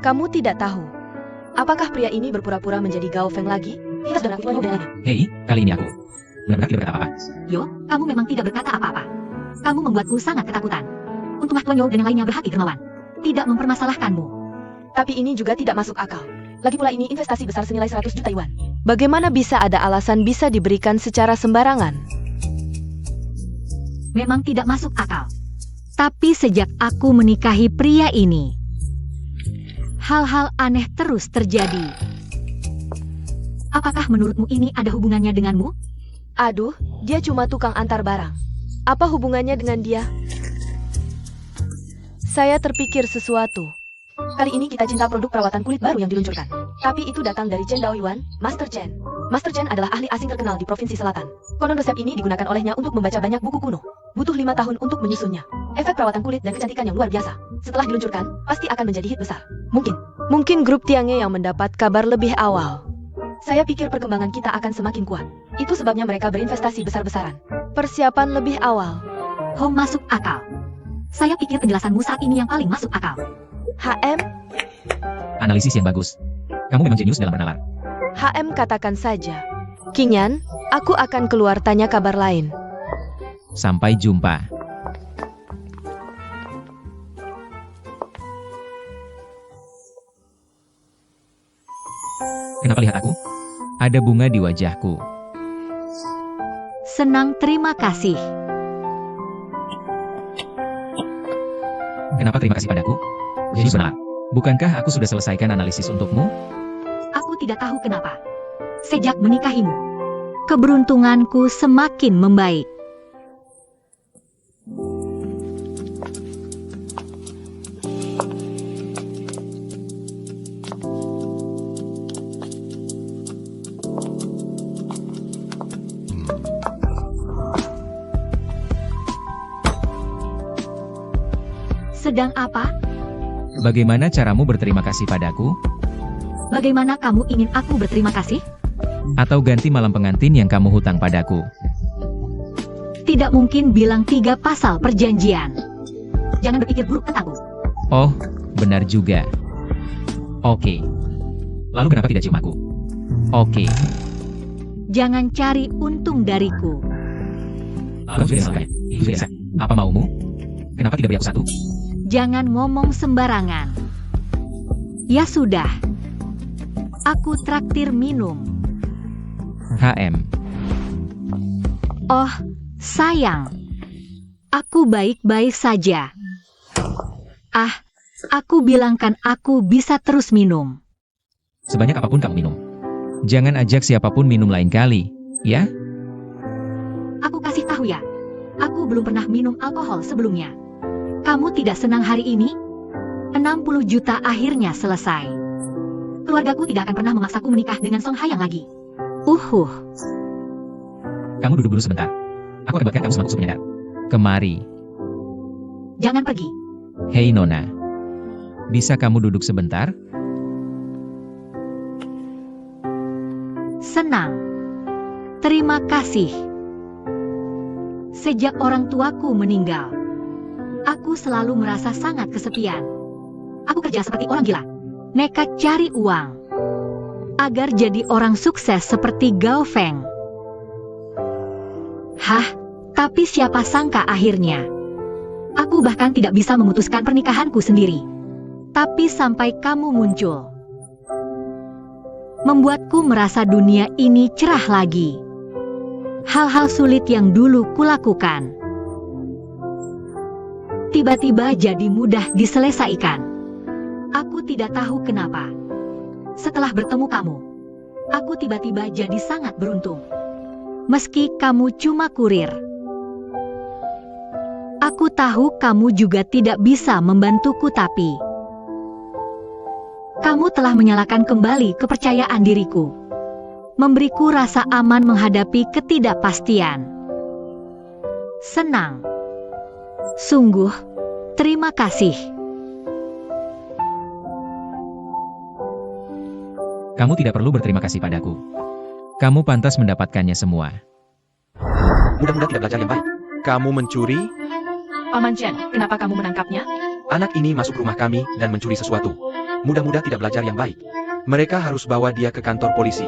Kamu tidak tahu. Apakah pria ini berpura-pura menjadi Gao Feng lagi? Kita sudah melakukan dengannya. Hei, kali ini aku benar-benar tidak berkata apa-apa. Yo, kamu memang tidak berkata apa-apa. Kamu membuatku sangat ketakutan. Untunglah Tuan Yo dan yang lainnya berhati dermawan. Tidak mempermasalahkanmu. Tapi ini juga tidak masuk akal. Lagi pula ini investasi besar senilai 100 juta yuan. Bagaimana bisa ada alasan bisa diberikan secara sembarangan? Memang tidak masuk akal. Tapi sejak aku menikahi pria ini, hal-hal aneh terus terjadi. Apakah menurutmu ini ada hubungannya denganmu? Aduh, dia cuma tukang antar barang. Apa hubungannya dengan dia? Saya terpikir sesuatu. Kali ini kita cinta produk perawatan kulit baru yang diluncurkan. Tapi itu datang dari Chen Daoyuan, Master Chen. Master Chen adalah ahli asing terkenal di Provinsi Selatan. Konon resep ini digunakan olehnya untuk membaca banyak buku kuno. Butuh 5 tahun untuk menyusunnya. Efek perawatan kulit dan kecantikan yang luar biasa. Setelah diluncurkan, pasti akan menjadi hit besar. Mungkin grup Tiange yang mendapat kabar lebih awal. Saya pikir perkembangan kita akan semakin kuat. Itu sebabnya mereka berinvestasi besar-besaran. Persiapan lebih awal. Home masuk akal. Saya pikir penjelasanmu saat ini yang paling masuk akal. HM, Analisis yang bagus. Kamu memang jenius dalam bernalar. HM katakan saja. King Yan, aku akan keluar tanya kabar lain. Sampai jumpa. Kenapa lihat aku? Ada bunga di wajahku. Senang, terima kasih. Kenapa terima kasih padaku? Jenius bernalar. Bukankah aku sudah selesaikan analisis untukmu? Aku tidak tahu kenapa. Sejak menikahimu, keberuntunganku semakin membaik. Sedang apa? Bagaimana caramu berterima kasih padaku? Bagaimana kamu ingin aku berterima kasih? Atau ganti malam pengantin yang kamu hutang padaku? Tidak mungkin bilang 3 pasal perjanjian. Jangan berpikir buruk tentangku. Oh, benar juga. Oke. Lalu kenapa tidak cium aku? Oke. Jangan cari untung dariku. Kamu sudah selesai. Itu biasa. Apa maumu? Kenapa tidak beri aku satu? Jangan ngomong sembarangan. Ya sudah. Aku traktir minum. HM. Oh, sayang. Aku baik-baik saja. Ah, aku bilangkan aku bisa terus minum. Sebanyak apapun kamu minum. Jangan ajak siapapun minum lain kali, ya? Aku kasih tahu ya. Aku belum pernah minum alkohol sebelumnya. Kamu tidak senang hari ini? 60 juta akhirnya selesai. Keluargaku tidak akan pernah memaksaku menikah dengan Song Hayang lagi. Kamu duduk dulu sebentar. Aku akan buatkan kamu semangkuk sup penyedap. Kemari. Jangan pergi. Hei Nona. Bisa kamu duduk sebentar? Senang. Terima kasih. Sejak orang tuaku meninggal, aku selalu merasa sangat kesepian. Aku kerja seperti orang gila. Nekat cari uang. Agar jadi orang sukses seperti Gao Feng. Hah? Tapi siapa sangka akhirnya. Aku bahkan tidak bisa memutuskan pernikahanku sendiri. Tapi sampai kamu muncul, membuatku merasa dunia ini cerah lagi. Hal-hal sulit yang dulu kulakukan tiba-tiba jadi mudah diselesaikan. Aku tidak tahu kenapa. Setelah bertemu kamu, aku tiba-tiba jadi sangat beruntung. Meski kamu cuma kurir, aku tahu kamu juga tidak bisa membantuku, tapi Kamu telah menyalakan kembali kepercayaan diriku. Memberiku rasa aman menghadapi ketidakpastian. Senang. Sungguh, terima kasih. Kamu tidak perlu berterima kasih padaku. Kamu pantas mendapatkannya semua. Mudah-mudahan tidak belajar yang baik. Kamu mencuri? Paman Chen, kenapa kamu menangkapnya? Anak ini masuk rumah kami dan mencuri sesuatu. Mudah-mudahan tidak belajar yang baik. Mereka harus bawa dia ke kantor polisi.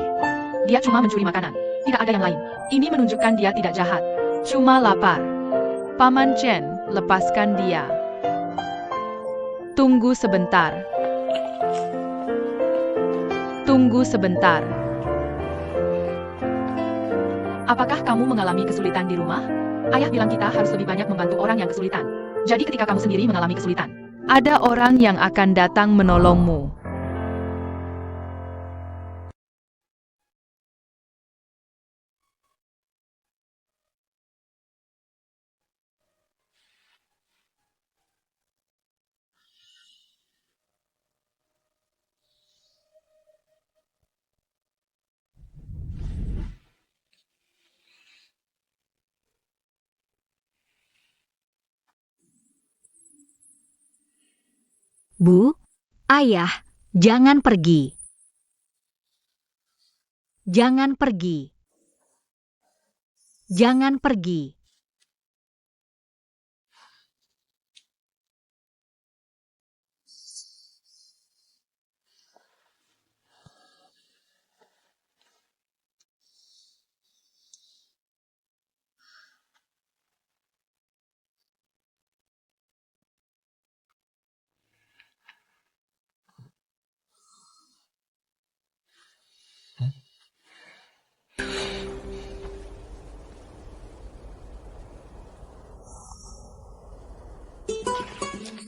Dia cuma mencuri makanan. Tidak ada yang lain. Ini menunjukkan dia tidak jahat. Cuma lapar. Paman Chen, lepaskan dia. Tunggu sebentar. Tunggu sebentar. Apakah kamu mengalami kesulitan di rumah? Ayah bilang kita harus lebih banyak membantu orang yang kesulitan. Jadi ketika kamu sendiri mengalami kesulitan, ada orang yang akan datang menolongmu. Bu, Ayah, jangan pergi. Jangan pergi. Jangan pergi.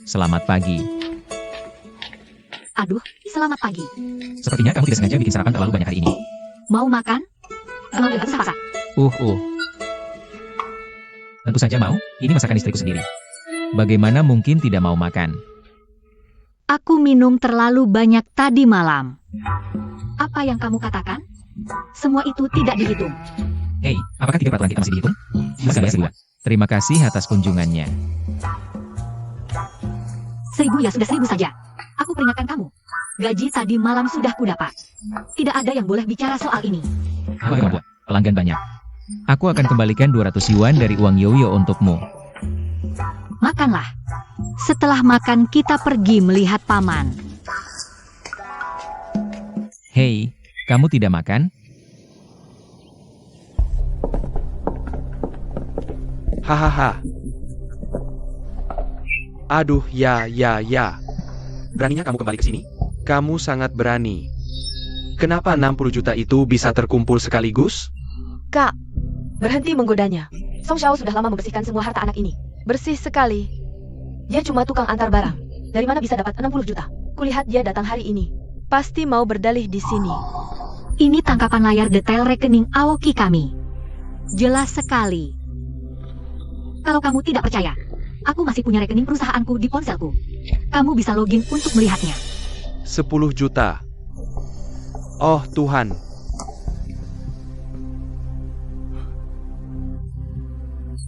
Selamat pagi. Aduh, selamat pagi. Sepertinya kamu tidak sengaja bikin sarapan terlalu banyak hari ini. Mau makan? Kalau bebas rasa. Tentu saja mau, ini masakan istriku sendiri. Bagaimana mungkin tidak mau makan? Aku minum terlalu banyak tadi malam. Apa yang kamu katakan? Semua itu tidak dihitung. Hei, apakah 3 peraturan kita masih dihitung? Masih bayar 1.000. Terima kasih atas kunjungannya. 1.000 ya sudah 1.000 saja. Aku peringatkan kamu. Gaji tadi malam sudah kudapat. Tidak ada yang boleh bicara soal ini. Aku akan buat pelanggan banyak. Aku akan kembalikan 200 yuan dari uang Yoyo untukmu. Makanlah. Setelah makan kita pergi melihat paman. Hei, kamu tidak makan? Hahaha. Aduh, ya. Beraninya kamu kembali ke sini? Kamu sangat berani. Kenapa 60 juta itu bisa terkumpul sekaligus? Kak, berhenti menggodanya. Song Xiao sudah lama membersihkan semua harta anak ini. Bersih sekali. Dia cuma tukang antar barang. Dari mana bisa dapat 60 juta? Kulihat dia datang hari ini. Pasti mau berdalih di sini. Ini tangkapan layar detail rekening Aoki kami. Jelas sekali. Kalau kamu tidak percaya, aku masih punya rekening perusahaanku di ponselku. Kamu bisa login untuk melihatnya. 10 juta. Oh Tuhan.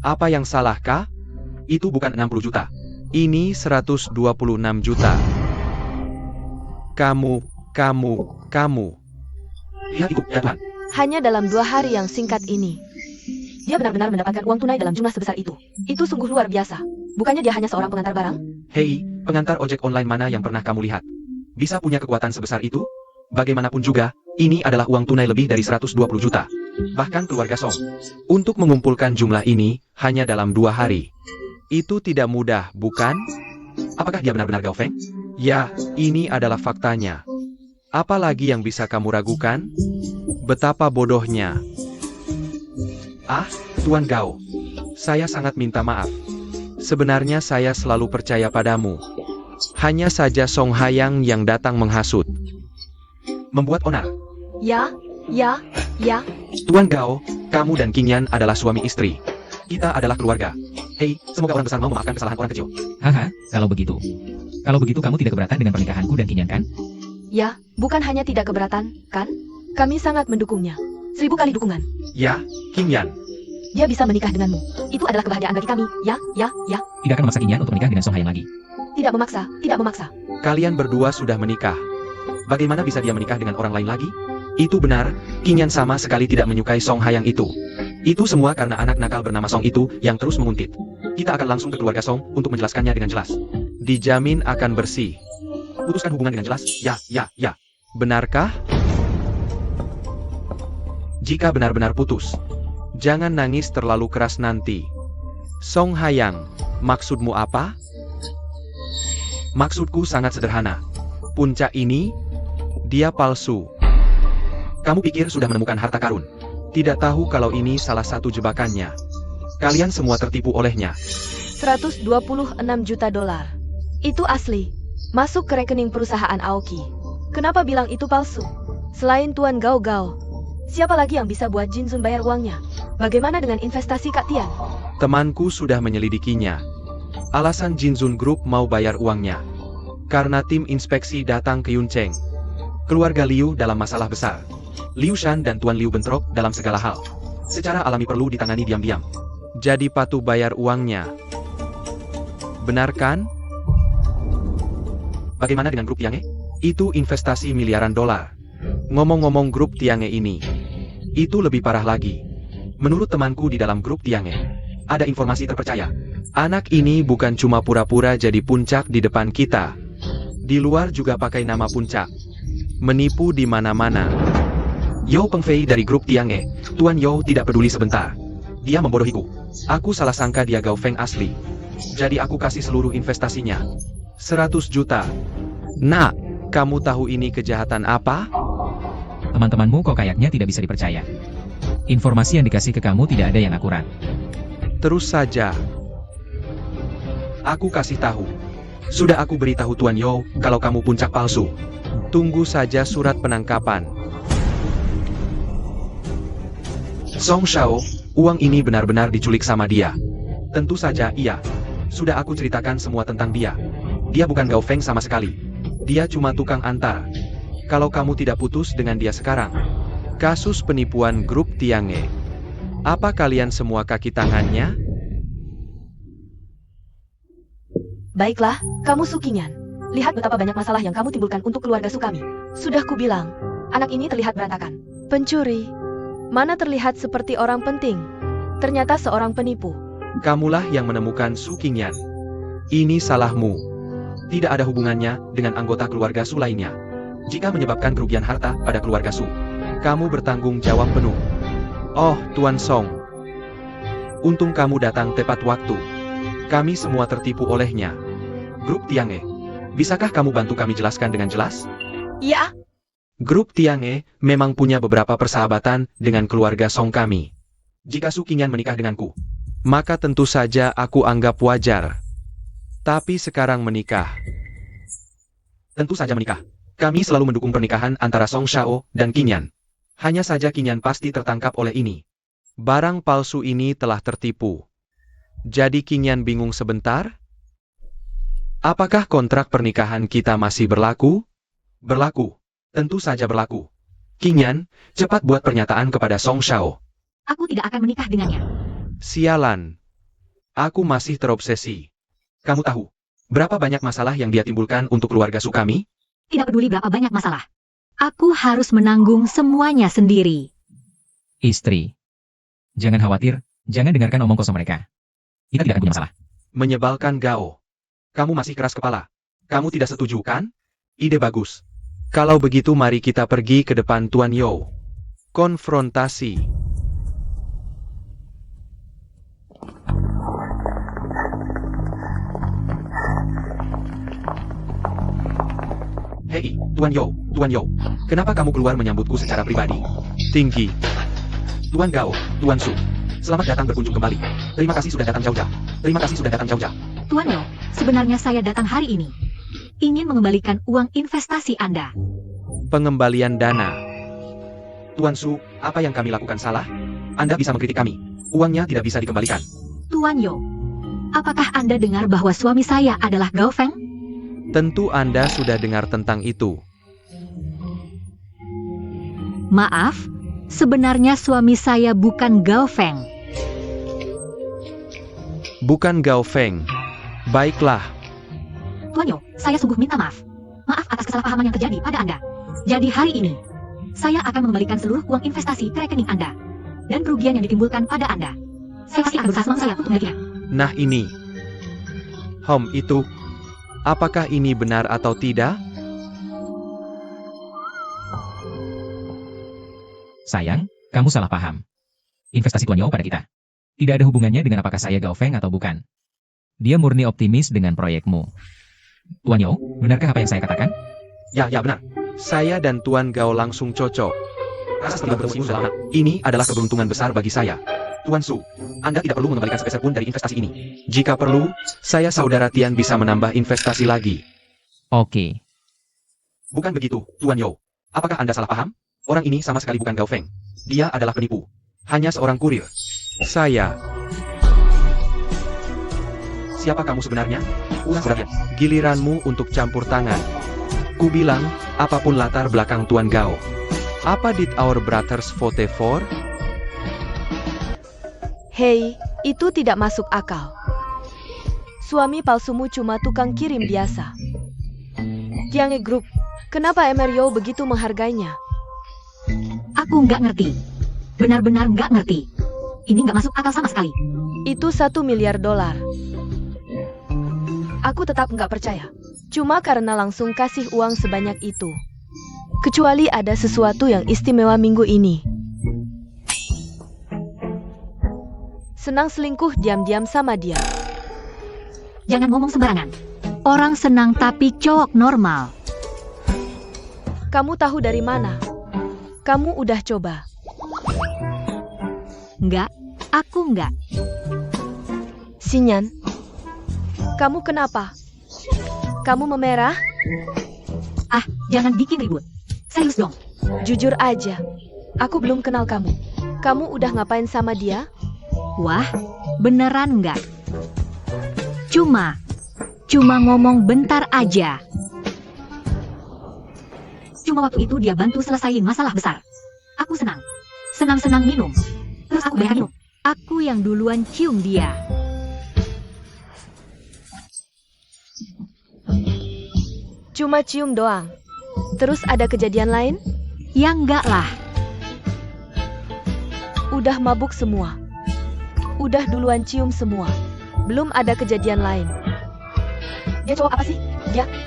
Apa yang salah kah? Itu bukan 60 juta. Ini 126 juta. Kamu. Lihat itu, ya Tuhan. Hanya dalam 2 hari yang singkat ini. Dia benar-benar mendapatkan uang tunai dalam jumlah sebesar itu. Itu sungguh luar biasa. Bukannya dia hanya seorang pengantar barang? Hei, pengantar ojek online mana yang pernah kamu lihat? Bisa punya kekuatan sebesar itu? Bagaimanapun juga, ini adalah uang tunai lebih dari 120 juta. Bahkan keluarga Song. Untuk mengumpulkan jumlah ini, hanya dalam 2 hari. Itu tidak mudah, bukan? Apakah dia benar-benar Gao Feng? Ya, ini adalah faktanya. Apa lagi yang bisa kamu ragukan? Betapa bodohnya. Ah, Tuan Gao. Saya sangat minta maaf. Sebenarnya saya selalu percaya padamu. Hanya saja Song Hayang yang datang menghasut. Membuat onar. Ya. Tuan Gao, kamu dan King Yan adalah suami istri. Kita adalah keluarga. Hei, semoga orang besar mau memaafkan kesalahan orang kecil. Haha, kalau begitu kamu tidak keberatan dengan pernikahanku dan Kinyan kan? Ya, bukan hanya tidak keberatan, kan? Kami sangat mendukungnya. 1000 kali dukungan. Ya, King Yan. Dia bisa menikah denganmu. Itu adalah kebahagiaan bagi kami. Ya. Tidak akan memaksa King Yan untuk menikah dengan Song Hayang lagi. Tidak memaksa. Kalian berdua sudah menikah. Bagaimana bisa dia menikah dengan orang lain lagi? Itu benar, King Yan sama sekali tidak menyukai Song Hayang itu. Itu semua karena anak nakal bernama Song itu yang terus menguntit. Kita akan langsung ke keluarga Song untuk menjelaskannya dengan jelas. Dijamin akan bersih. Putuskan hubungan dengan jelas. Ya. Benarkah? Jika benar-benar putus, jangan nangis terlalu keras nanti. Song Hayang, maksudmu apa? Maksudku sangat sederhana. Puncak ini, dia palsu. Kamu pikir sudah menemukan harta karun? Tidak tahu kalau ini salah satu jebakannya. Kalian semua tertipu olehnya. 126 juta dolar. Itu asli. Masuk ke rekening perusahaan Aoki. Kenapa bilang itu palsu? Selain Tuan Gao Gao, siapa lagi yang bisa buat Jinzun bayar uangnya? Bagaimana dengan investasi Kak Tian? Temanku sudah menyelidikinya. Alasan Jinzun Group mau bayar uangnya karena tim inspeksi datang ke Yuncheng. Keluarga Liu dalam masalah besar. Liu Shan dan Tuan Liu bentrok dalam segala hal. Secara alami perlu ditangani diam-diam. Jadi patuh bayar uangnya. Benar kan? Bagaimana dengan grup Tiange? Itu investasi miliaran dolar. Ngomong-ngomong grup Tiange ini, itu lebih parah lagi. Menurut temanku di dalam grup Tiange, ada informasi terpercaya. Anak ini bukan cuma pura-pura jadi puncak di depan kita. Di luar juga pakai nama puncak. Menipu di mana-mana. Yao Pengfei dari grup Tiange, Tuan Yao tidak peduli sebentar. Dia membodohiku. Aku salah sangka dia Gao Feng asli. Jadi aku kasih seluruh investasinya. 100 juta. Nak, kamu tahu ini kejahatan apa? Teman-temanmu kok kayaknya tidak bisa dipercaya. Informasi yang dikasih ke kamu tidak ada yang akurat. Terus saja. Aku kasih tahu. Sudah aku beritahu Tuan Yao kalau kamu puncak palsu. Tunggu saja surat penangkapan. Song Shao, uang ini benar-benar diculik sama dia. Tentu saja iya. Sudah aku ceritakan semua tentang dia. Dia bukan Gao Feng sama sekali. Dia cuma tukang antar. Kalau kamu tidak putus dengan dia sekarang. Kasus penipuan grup Tiange. Apa kalian semua kaki tangannya? Baiklah, kamu Su Qingyan. Lihat betapa banyak masalah yang kamu timbulkan untuk keluarga Su kami. Sudah kubilang, anak ini terlihat berantakan. Pencuri. Mana terlihat seperti orang penting. Ternyata seorang penipu. Kamulah yang menemukan Su Qingyan. Ini salahmu. Tidak ada hubungannya dengan anggota keluarga Su lainnya. Jika menyebabkan kerugian harta pada keluarga Su, kamu bertanggung jawab penuh. Oh, Tuan Song. Untung kamu datang tepat waktu. Kami semua tertipu olehnya. Grup Tiange, bisakah kamu bantu kami jelaskan dengan jelas? Iya. Grup Tiange memang punya beberapa persahabatan dengan keluarga Song kami. Jika Su Qingyan menikah denganku, maka tentu saja aku anggap wajar. Tapi sekarang menikah. Tentu saja menikah. Kami selalu mendukung pernikahan antara Song Shao dan Qingyan. Hanya saja Qingyan pasti tertangkap oleh ini. Barang palsu ini telah tertipu. Jadi Qingyan bingung sebentar? Apakah kontrak pernikahan kita masih berlaku? Berlaku. Tentu saja berlaku. Qingyan, cepat buat pernyataan kepada Song Shao. Aku tidak akan menikah dengannya. Sialan. Aku masih terobsesi. Kamu tahu, berapa banyak masalah yang dia timbulkan untuk keluarga Su kami? Tidak peduli berapa banyak masalah. Aku harus menanggung semuanya sendiri. Istri. Jangan khawatir, jangan dengarkan omong kosong mereka. Kita tidak akan punya masalah. Menyebalkan Gao. Kamu masih keras kepala. Kamu tidak setuju kan? Ide bagus. Kalau begitu mari kita pergi ke depan Tuan Yao. Konfrontasi. Hei, Tuan Yao, kenapa kamu keluar menyambutku secara pribadi? Tinggi. Tuan Gao, Tuan Su, selamat datang berkunjung kembali. Terima kasih sudah datang jauh-jauh. Tuan Yao, sebenarnya saya datang hari ini. Ingin mengembalikan uang investasi Anda. Pengembalian dana. Tuan Su, apa yang kami lakukan salah? Anda bisa mengkritik kami. Uangnya tidak bisa dikembalikan. Tuan Yao, apakah Anda dengar bahwa suami saya adalah Gao Feng? Tentu Anda sudah dengar tentang itu. Maaf, sebenarnya suami saya bukan Gao Feng. Bukan Gao Feng. Baiklah. Tuan Yo, saya sungguh minta maaf. Maaf atas kesalahpahaman yang terjadi pada Anda. Jadi hari ini, saya akan mengembalikan seluruh uang investasi ke rekening Anda. Dan kerugian yang ditimbulkan pada Anda. Saya pasti akan berusaha semaksimal saya untuk memilikinya. Nah ini. Itu. Apakah ini benar atau tidak? Sayang, kamu salah paham. Investasi Tuan Yo pada kita. Tidak ada hubungannya dengan apakah saya Gao Feng atau bukan. Dia murni optimis dengan proyekmu. Tuan Yo, benarkah apa yang saya katakan? Ya benar. Saya dan Tuan Gao langsung cocok. Rasa setelah bertemu sudah lama. Ini adalah keberuntungan besar bagi saya. Tuan Su, Anda tidak perlu mengembalikan sepeser pun dari investasi ini. Jika perlu, saya saudara Tian bisa menambah investasi lagi. Oke. Bukan begitu, Tuan Yo. Apakah Anda salah paham? Orang ini sama sekali bukan Gao Feng. Dia adalah penipu. Hanya seorang kurir. Saya. Siapa kamu sebenarnya? Sebenarnya, giliranmu untuk campur tangan. Ku bilang, apapun latar belakang Tuan Gao. Apa did our brothers vote for? Hei, itu tidak masuk akal. Suami palsumu cuma tukang kirim biasa. Tiange Group, kenapa Emerio begitu menghargainya? Aku nggak ngerti. Benar-benar nggak ngerti. Ini nggak masuk akal sama sekali. Itu $1 miliar. Aku tetap nggak percaya. Cuma karena langsung kasih uang sebanyak itu. Kecuali ada sesuatu yang istimewa minggu ini. Senang selingkuh diam-diam sama dia. Jangan ngomong sembarangan. Orang senang tapi cowok normal. Kamu tahu dari mana? Kamu udah coba? Nggak, aku nggak. Sinyan, kamu kenapa? Kamu memerah? Ah, jangan bikin ribut. Serius dong. Jujur aja, aku belum kenal kamu. Kamu udah ngapain sama dia? Wah, beneran nggak? Cuma ngomong bentar aja. Cuma waktu itu dia bantu selesaiin masalah besar. Aku senang. Senang-senang minum. Terus aku banyak minum. Aku yang duluan cium dia. Cuma cium doang. Terus ada kejadian lain? Ya enggak lah. Udah mabuk semua. Udah duluan cium semua. Belum ada kejadian lain. Dia cowok apa sih?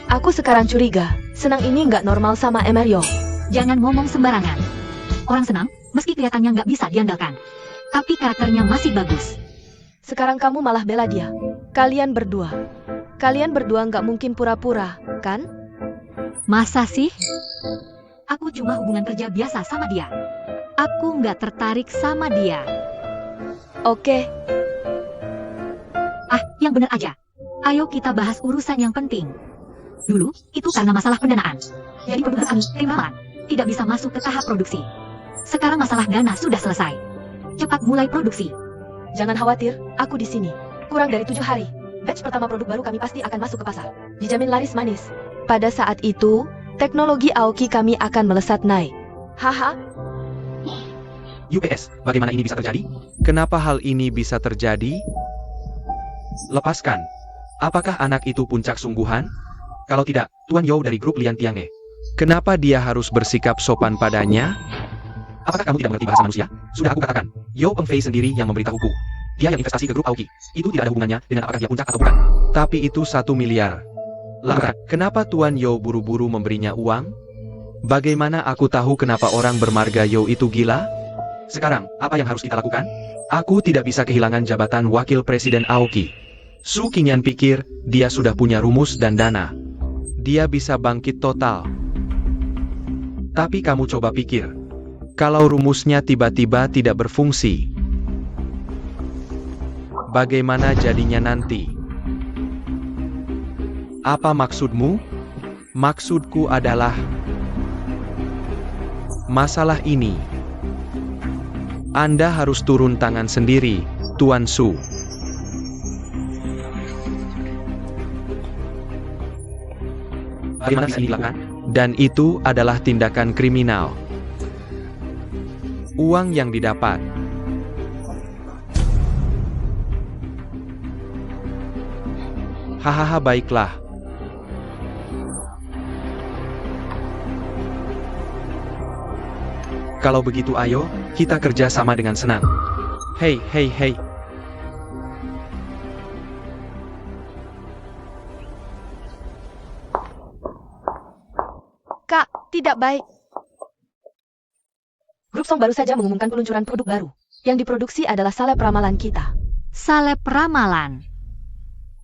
Aku sekarang curiga. Senang ini nggak normal sama Emerio. Jangan ngomong sembarangan. Orang senang, meski kelihatannya nggak bisa diandalkan. Tapi karakternya masih bagus. Sekarang kamu malah bela dia. Kalian berdua nggak mungkin pura-pura, kan? Masa sih? Aku cuma hubungan kerja biasa sama dia. Aku nggak tertarik sama dia. Oke. Ah, yang bener aja. Ayo kita bahas urusan yang penting. Dulu, itu karena masalah pendanaan. Jadi produk kami, Krimaman, tidak bisa masuk ke tahap produksi. Sekarang masalah dana sudah selesai. Cepat mulai produksi. Jangan khawatir, aku di sini. Kurang dari 7 hari. Batch pertama produk baru kami pasti akan masuk ke pasar. Dijamin laris manis. Pada saat itu, teknologi Aoki kami akan melesat naik. Haha. UPS, bagaimana ini bisa terjadi? Kenapa hal ini bisa terjadi? Lepaskan. Apakah anak itu puncak sungguhan? Kalau tidak, Tuan Yo dari grup Lian Tiange. Kenapa dia harus bersikap sopan padanya? Apakah kamu tidak mengerti bahasa manusia? Sudah aku katakan, Yo Pengfei sendiri yang memberitahuku. Dia yang investasi ke grup Aoki. Itu tidak ada hubungannya dengan apakah dia puncak atau bukan. Tapi itu 1 miliar. Lalu, kenapa Tuan Yo buru-buru memberinya uang? Bagaimana aku tahu kenapa orang bermarga Yo itu gila? Sekarang, apa yang harus kita lakukan? Aku tidak bisa kehilangan jabatan wakil presiden Aoki. Su Qingyan pikir, dia sudah punya rumus dan dana. Dia bisa bangkit total. Tapi kamu coba pikir. Kalau rumusnya tiba-tiba tidak berfungsi. Bagaimana jadinya nanti? Apa maksudmu? Maksudku adalah masalah ini. Anda harus turun tangan sendiri, Tuan Su. Bagaimana bisa dilakukan? Dan itu adalah tindakan kriminal. Uang yang didapat. Hahaha, baiklah. Kalau begitu ayo, kita kerja sama dengan senang. Hei, hei, hei. Kak, tidak baik. Grup Song baru saja mengumumkan peluncuran produk baru. Yang diproduksi adalah salep ramalan kita. Salep ramalan.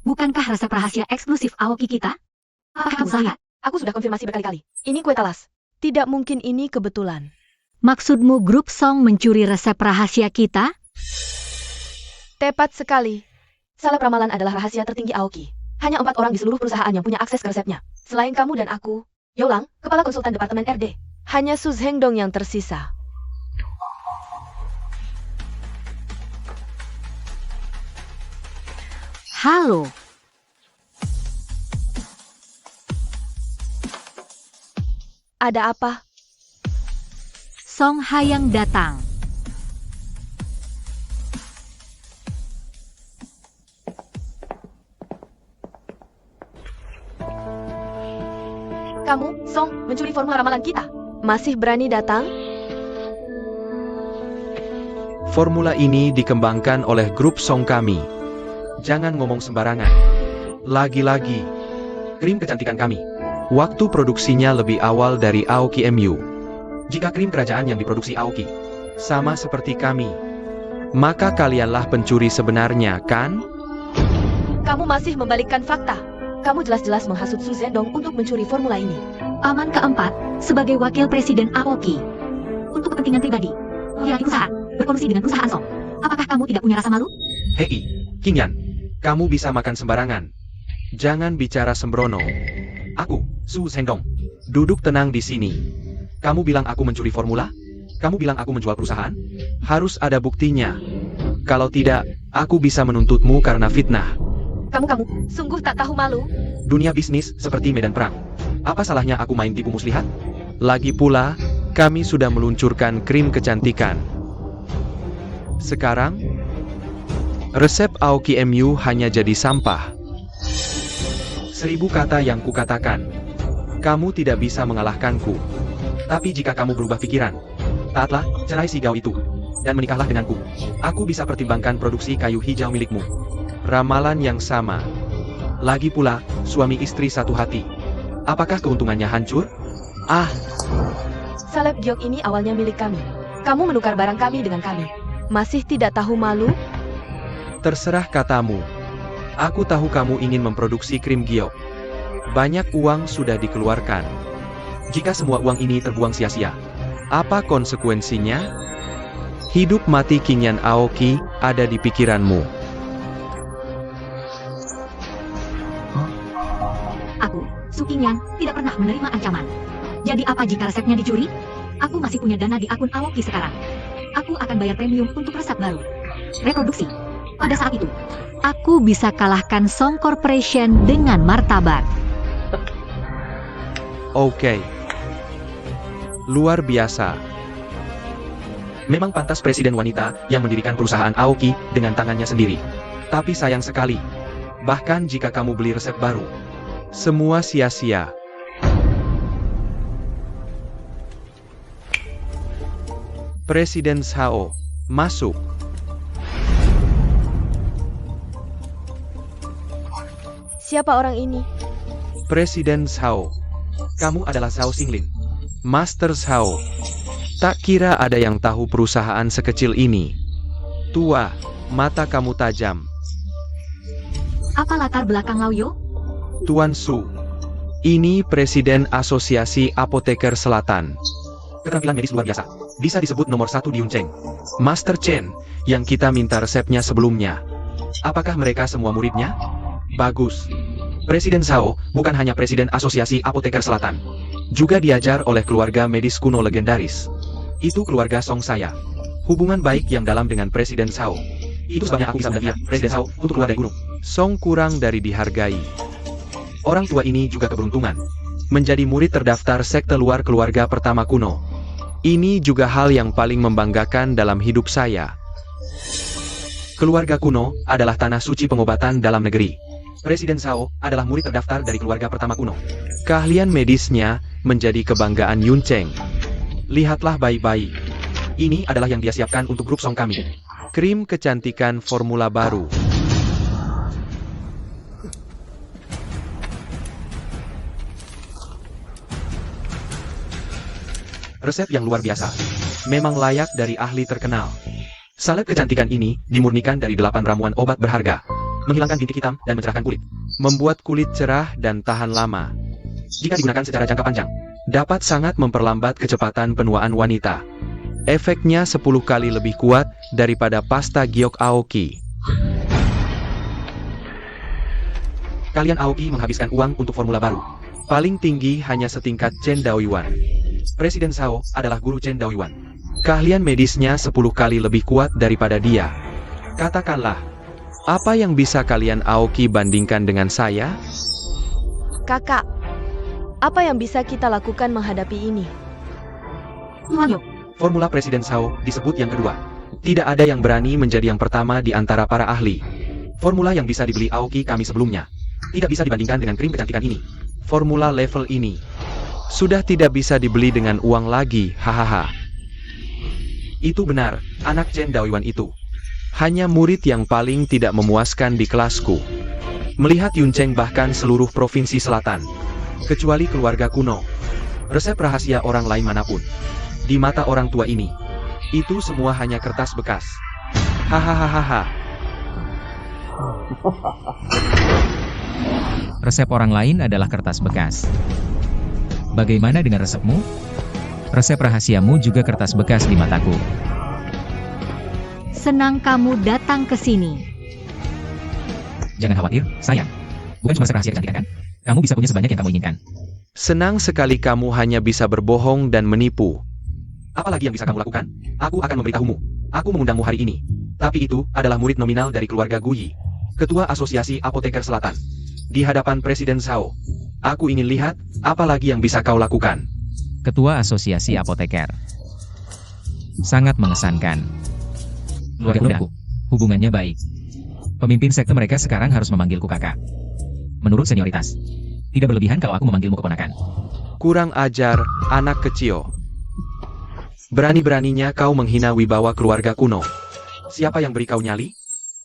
Bukankah resep rahasia eksklusif Aoki kita? Apakah kamu salah? Aku sudah konfirmasi berkali-kali. Ini kue talas. Tidak mungkin ini kebetulan. Maksudmu grup Song mencuri resep rahasia kita? Tepat sekali. Salep ramalan adalah rahasia tertinggi Aoki. Hanya 4 orang di seluruh perusahaan yang punya akses ke resepnya. Selain kamu dan aku, Yolang, kepala konsultan departemen RD. Hanya Su Zhengdong yang tersisa. Halo. Ada apa? Song Hayang datang. Kamu, Song, mencuri formula ramalan kita. Masih berani datang? Formula ini dikembangkan oleh grup Song kami. Jangan ngomong sembarangan. Lagi-lagi, krim kecantikan kami. Waktu produksinya lebih awal dari Aoki MU. Jika krim kerajaan yang diproduksi Aoki sama seperti kami, maka kalianlah pencuri sebenarnya, kan? Kamu masih membalikkan fakta. Kamu jelas-jelas menghasut Su Zhengdong untuk mencuri formula ini. Paman keempat, sebagai wakil presiden Aoki. Untuk kepentingan pribadi, menghilangkan perusahaan, berkolusi dengan perusahaan Song. Apakah kamu tidak punya rasa malu? Hei, King Yan, kamu bisa makan sembarangan. Jangan bicara sembrono. Aku, Su Zhengdong, duduk tenang di sini. Kamu bilang aku mencuri formula? Kamu bilang aku menjual perusahaan? Harus ada buktinya. Kalau tidak, aku bisa menuntutmu karena fitnah. Kamu, sungguh tak tahu malu. Dunia bisnis seperti medan perang. Apa salahnya aku main tipu muslihat? Lagi pula, kami sudah meluncurkan krim kecantikan. Sekarang, resep Aoki MU hanya jadi sampah. 1000 kata yang kukatakan. Kamu tidak bisa mengalahkanku. Tapi jika kamu berubah pikiran, taatlah, cerai si Gao itu, dan menikahlah denganku. Aku bisa pertimbangkan produksi kayu hijau milikmu. Ramalan yang sama. Lagi pula, suami istri satu hati. Apakah keuntungannya hancur? Ah, Salep giok ini awalnya milik kami. Kamu menukar barang kami dengan kami. Masih tidak tahu malu? terserah katamu. Aku tahu kamu ingin memproduksi krim giok. Banyak uang sudah dikeluarkan. Jika semua uang ini terbuang sia-sia, apa konsekuensinya? Hidup mati King Yan Aoki ada di pikiranmu. Aku, Su Qingyan, tidak pernah menerima ancaman. Jadi apa jika resepnya dicuri? Aku masih punya dana di akun Aoki sekarang. Aku akan bayar premium untuk resep baru. Reproduksi. Pada saat itu, aku bisa kalahkan Song Corporation dengan martabat. Oke. Luar biasa. Memang pantas presiden wanita yang mendirikan perusahaan Aoki dengan tangannya sendiri. Tapi sayang sekali. Bahkan jika kamu beli resep baru, semua sia-sia. Presiden Shao, masuk. Siapa orang ini? Presiden Shao. Kamu adalah Shao Xingling. Master Shao. Tak kira ada yang tahu perusahaan sekecil ini. Tua, mata kamu tajam. Apa latar belakang Laoyo? Tuan Su. Ini Presiden Asosiasi Apoteker Selatan. Keterampilan medis luar biasa. Bisa disebut nomor 1 di Yuncheng. Master Chen, yang kita minta resepnya sebelumnya. Apakah mereka semua muridnya? Bagus. Presiden Shao bukan hanya Presiden Asosiasi Apoteker Selatan. Juga diajar oleh keluarga medis kuno legendaris. Itu keluarga Song saya. Hubungan baik yang dalam dengan Presiden Shao. Itu sebabnya aku bisa melihat Presiden Shao untuk keluar dari gunung. Song kurang dari dihargai. Orang tua ini juga keberuntungan. Menjadi murid terdaftar sekte luar keluarga pertama kuno. Ini juga hal yang paling membanggakan dalam hidup saya. Keluarga kuno adalah tanah suci pengobatan dalam negeri. Presiden Zhao adalah murid terdaftar dari keluarga pertama kuno. Keahlian medisnya menjadi kebanggaan Yun Cheng. Lihatlah baik-baik. Ini adalah yang dia siapkan untuk grup Song kami. Krim kecantikan formula baru. Resep yang luar biasa. Memang layak dari ahli terkenal. Salep kecantikan ini dimurnikan dari 8 ramuan obat berharga. Menghilangkan bintik hitam dan mencerahkan kulit. Membuat kulit cerah dan tahan lama. Jika digunakan secara jangka panjang, dapat sangat memperlambat kecepatan penuaan wanita. Efeknya 10 kali lebih kuat daripada pasta giok Aoki. Kalian Aoki menghabiskan uang untuk formula baru. Paling tinggi hanya setingkat Chen Daoyuan. Presiden Zhao adalah guru Chen Daoyuan. Keahlian medisnya 10 kali lebih kuat daripada dia. Katakanlah, apa yang bisa kalian Aoki bandingkan dengan saya? Kakak, apa yang bisa kita lakukan menghadapi ini? Ayo, Formula Presiden Zhao disebut yang kedua. Tidak ada yang berani menjadi yang pertama di antara para ahli. Formula yang bisa dibeli Aoki kami sebelumnya. Tidak bisa dibandingkan dengan krim kecantikan ini. Formula level ini sudah tidak bisa dibeli dengan uang lagi, hahaha. Itu benar, anak Chen Daoyuan itu. Hanya murid yang paling tidak memuaskan di kelasku. Melihat Yun Cheng bahkan seluruh provinsi selatan. Kecuali keluarga kuno. Resep rahasia orang lain manapun. Di mata orang tua ini. Itu semua hanya kertas bekas. Hahaha. Resep orang lain adalah kertas bekas. Bagaimana dengan resepmu? Resep rahasiamu juga kertas bekas di mataku. senang kamu datang ke sini. Jangan khawatir, sayang. Bukan cuma rahasia kecantikan kan? Kamu bisa punya sebanyak yang kamu inginkan. Senang sekali kamu hanya bisa berbohong dan menipu. Apalagi yang bisa kamu lakukan? Aku akan memberitahumu. Aku mengundangmu hari ini. Tapi itu adalah murid nominal dari keluarga Guyi, Ketua Asosiasi Apoteker Selatan. Di hadapan Presiden Zhao. Aku ingin lihat, apa lagi yang bisa kau lakukan. Ketua Asosiasi Apoteker. Sangat mengesankan. Keluarga mudaku, hubungannya baik. Pemimpin sekte mereka sekarang harus memanggilku kakak. Menurut senioritas. Tidak berlebihan kalau aku memanggilmu keponakan. Kurang ajar, anak kecil. Berani-beraninya kau menghina wibawa keluarga kuno. Siapa yang beri kau nyali?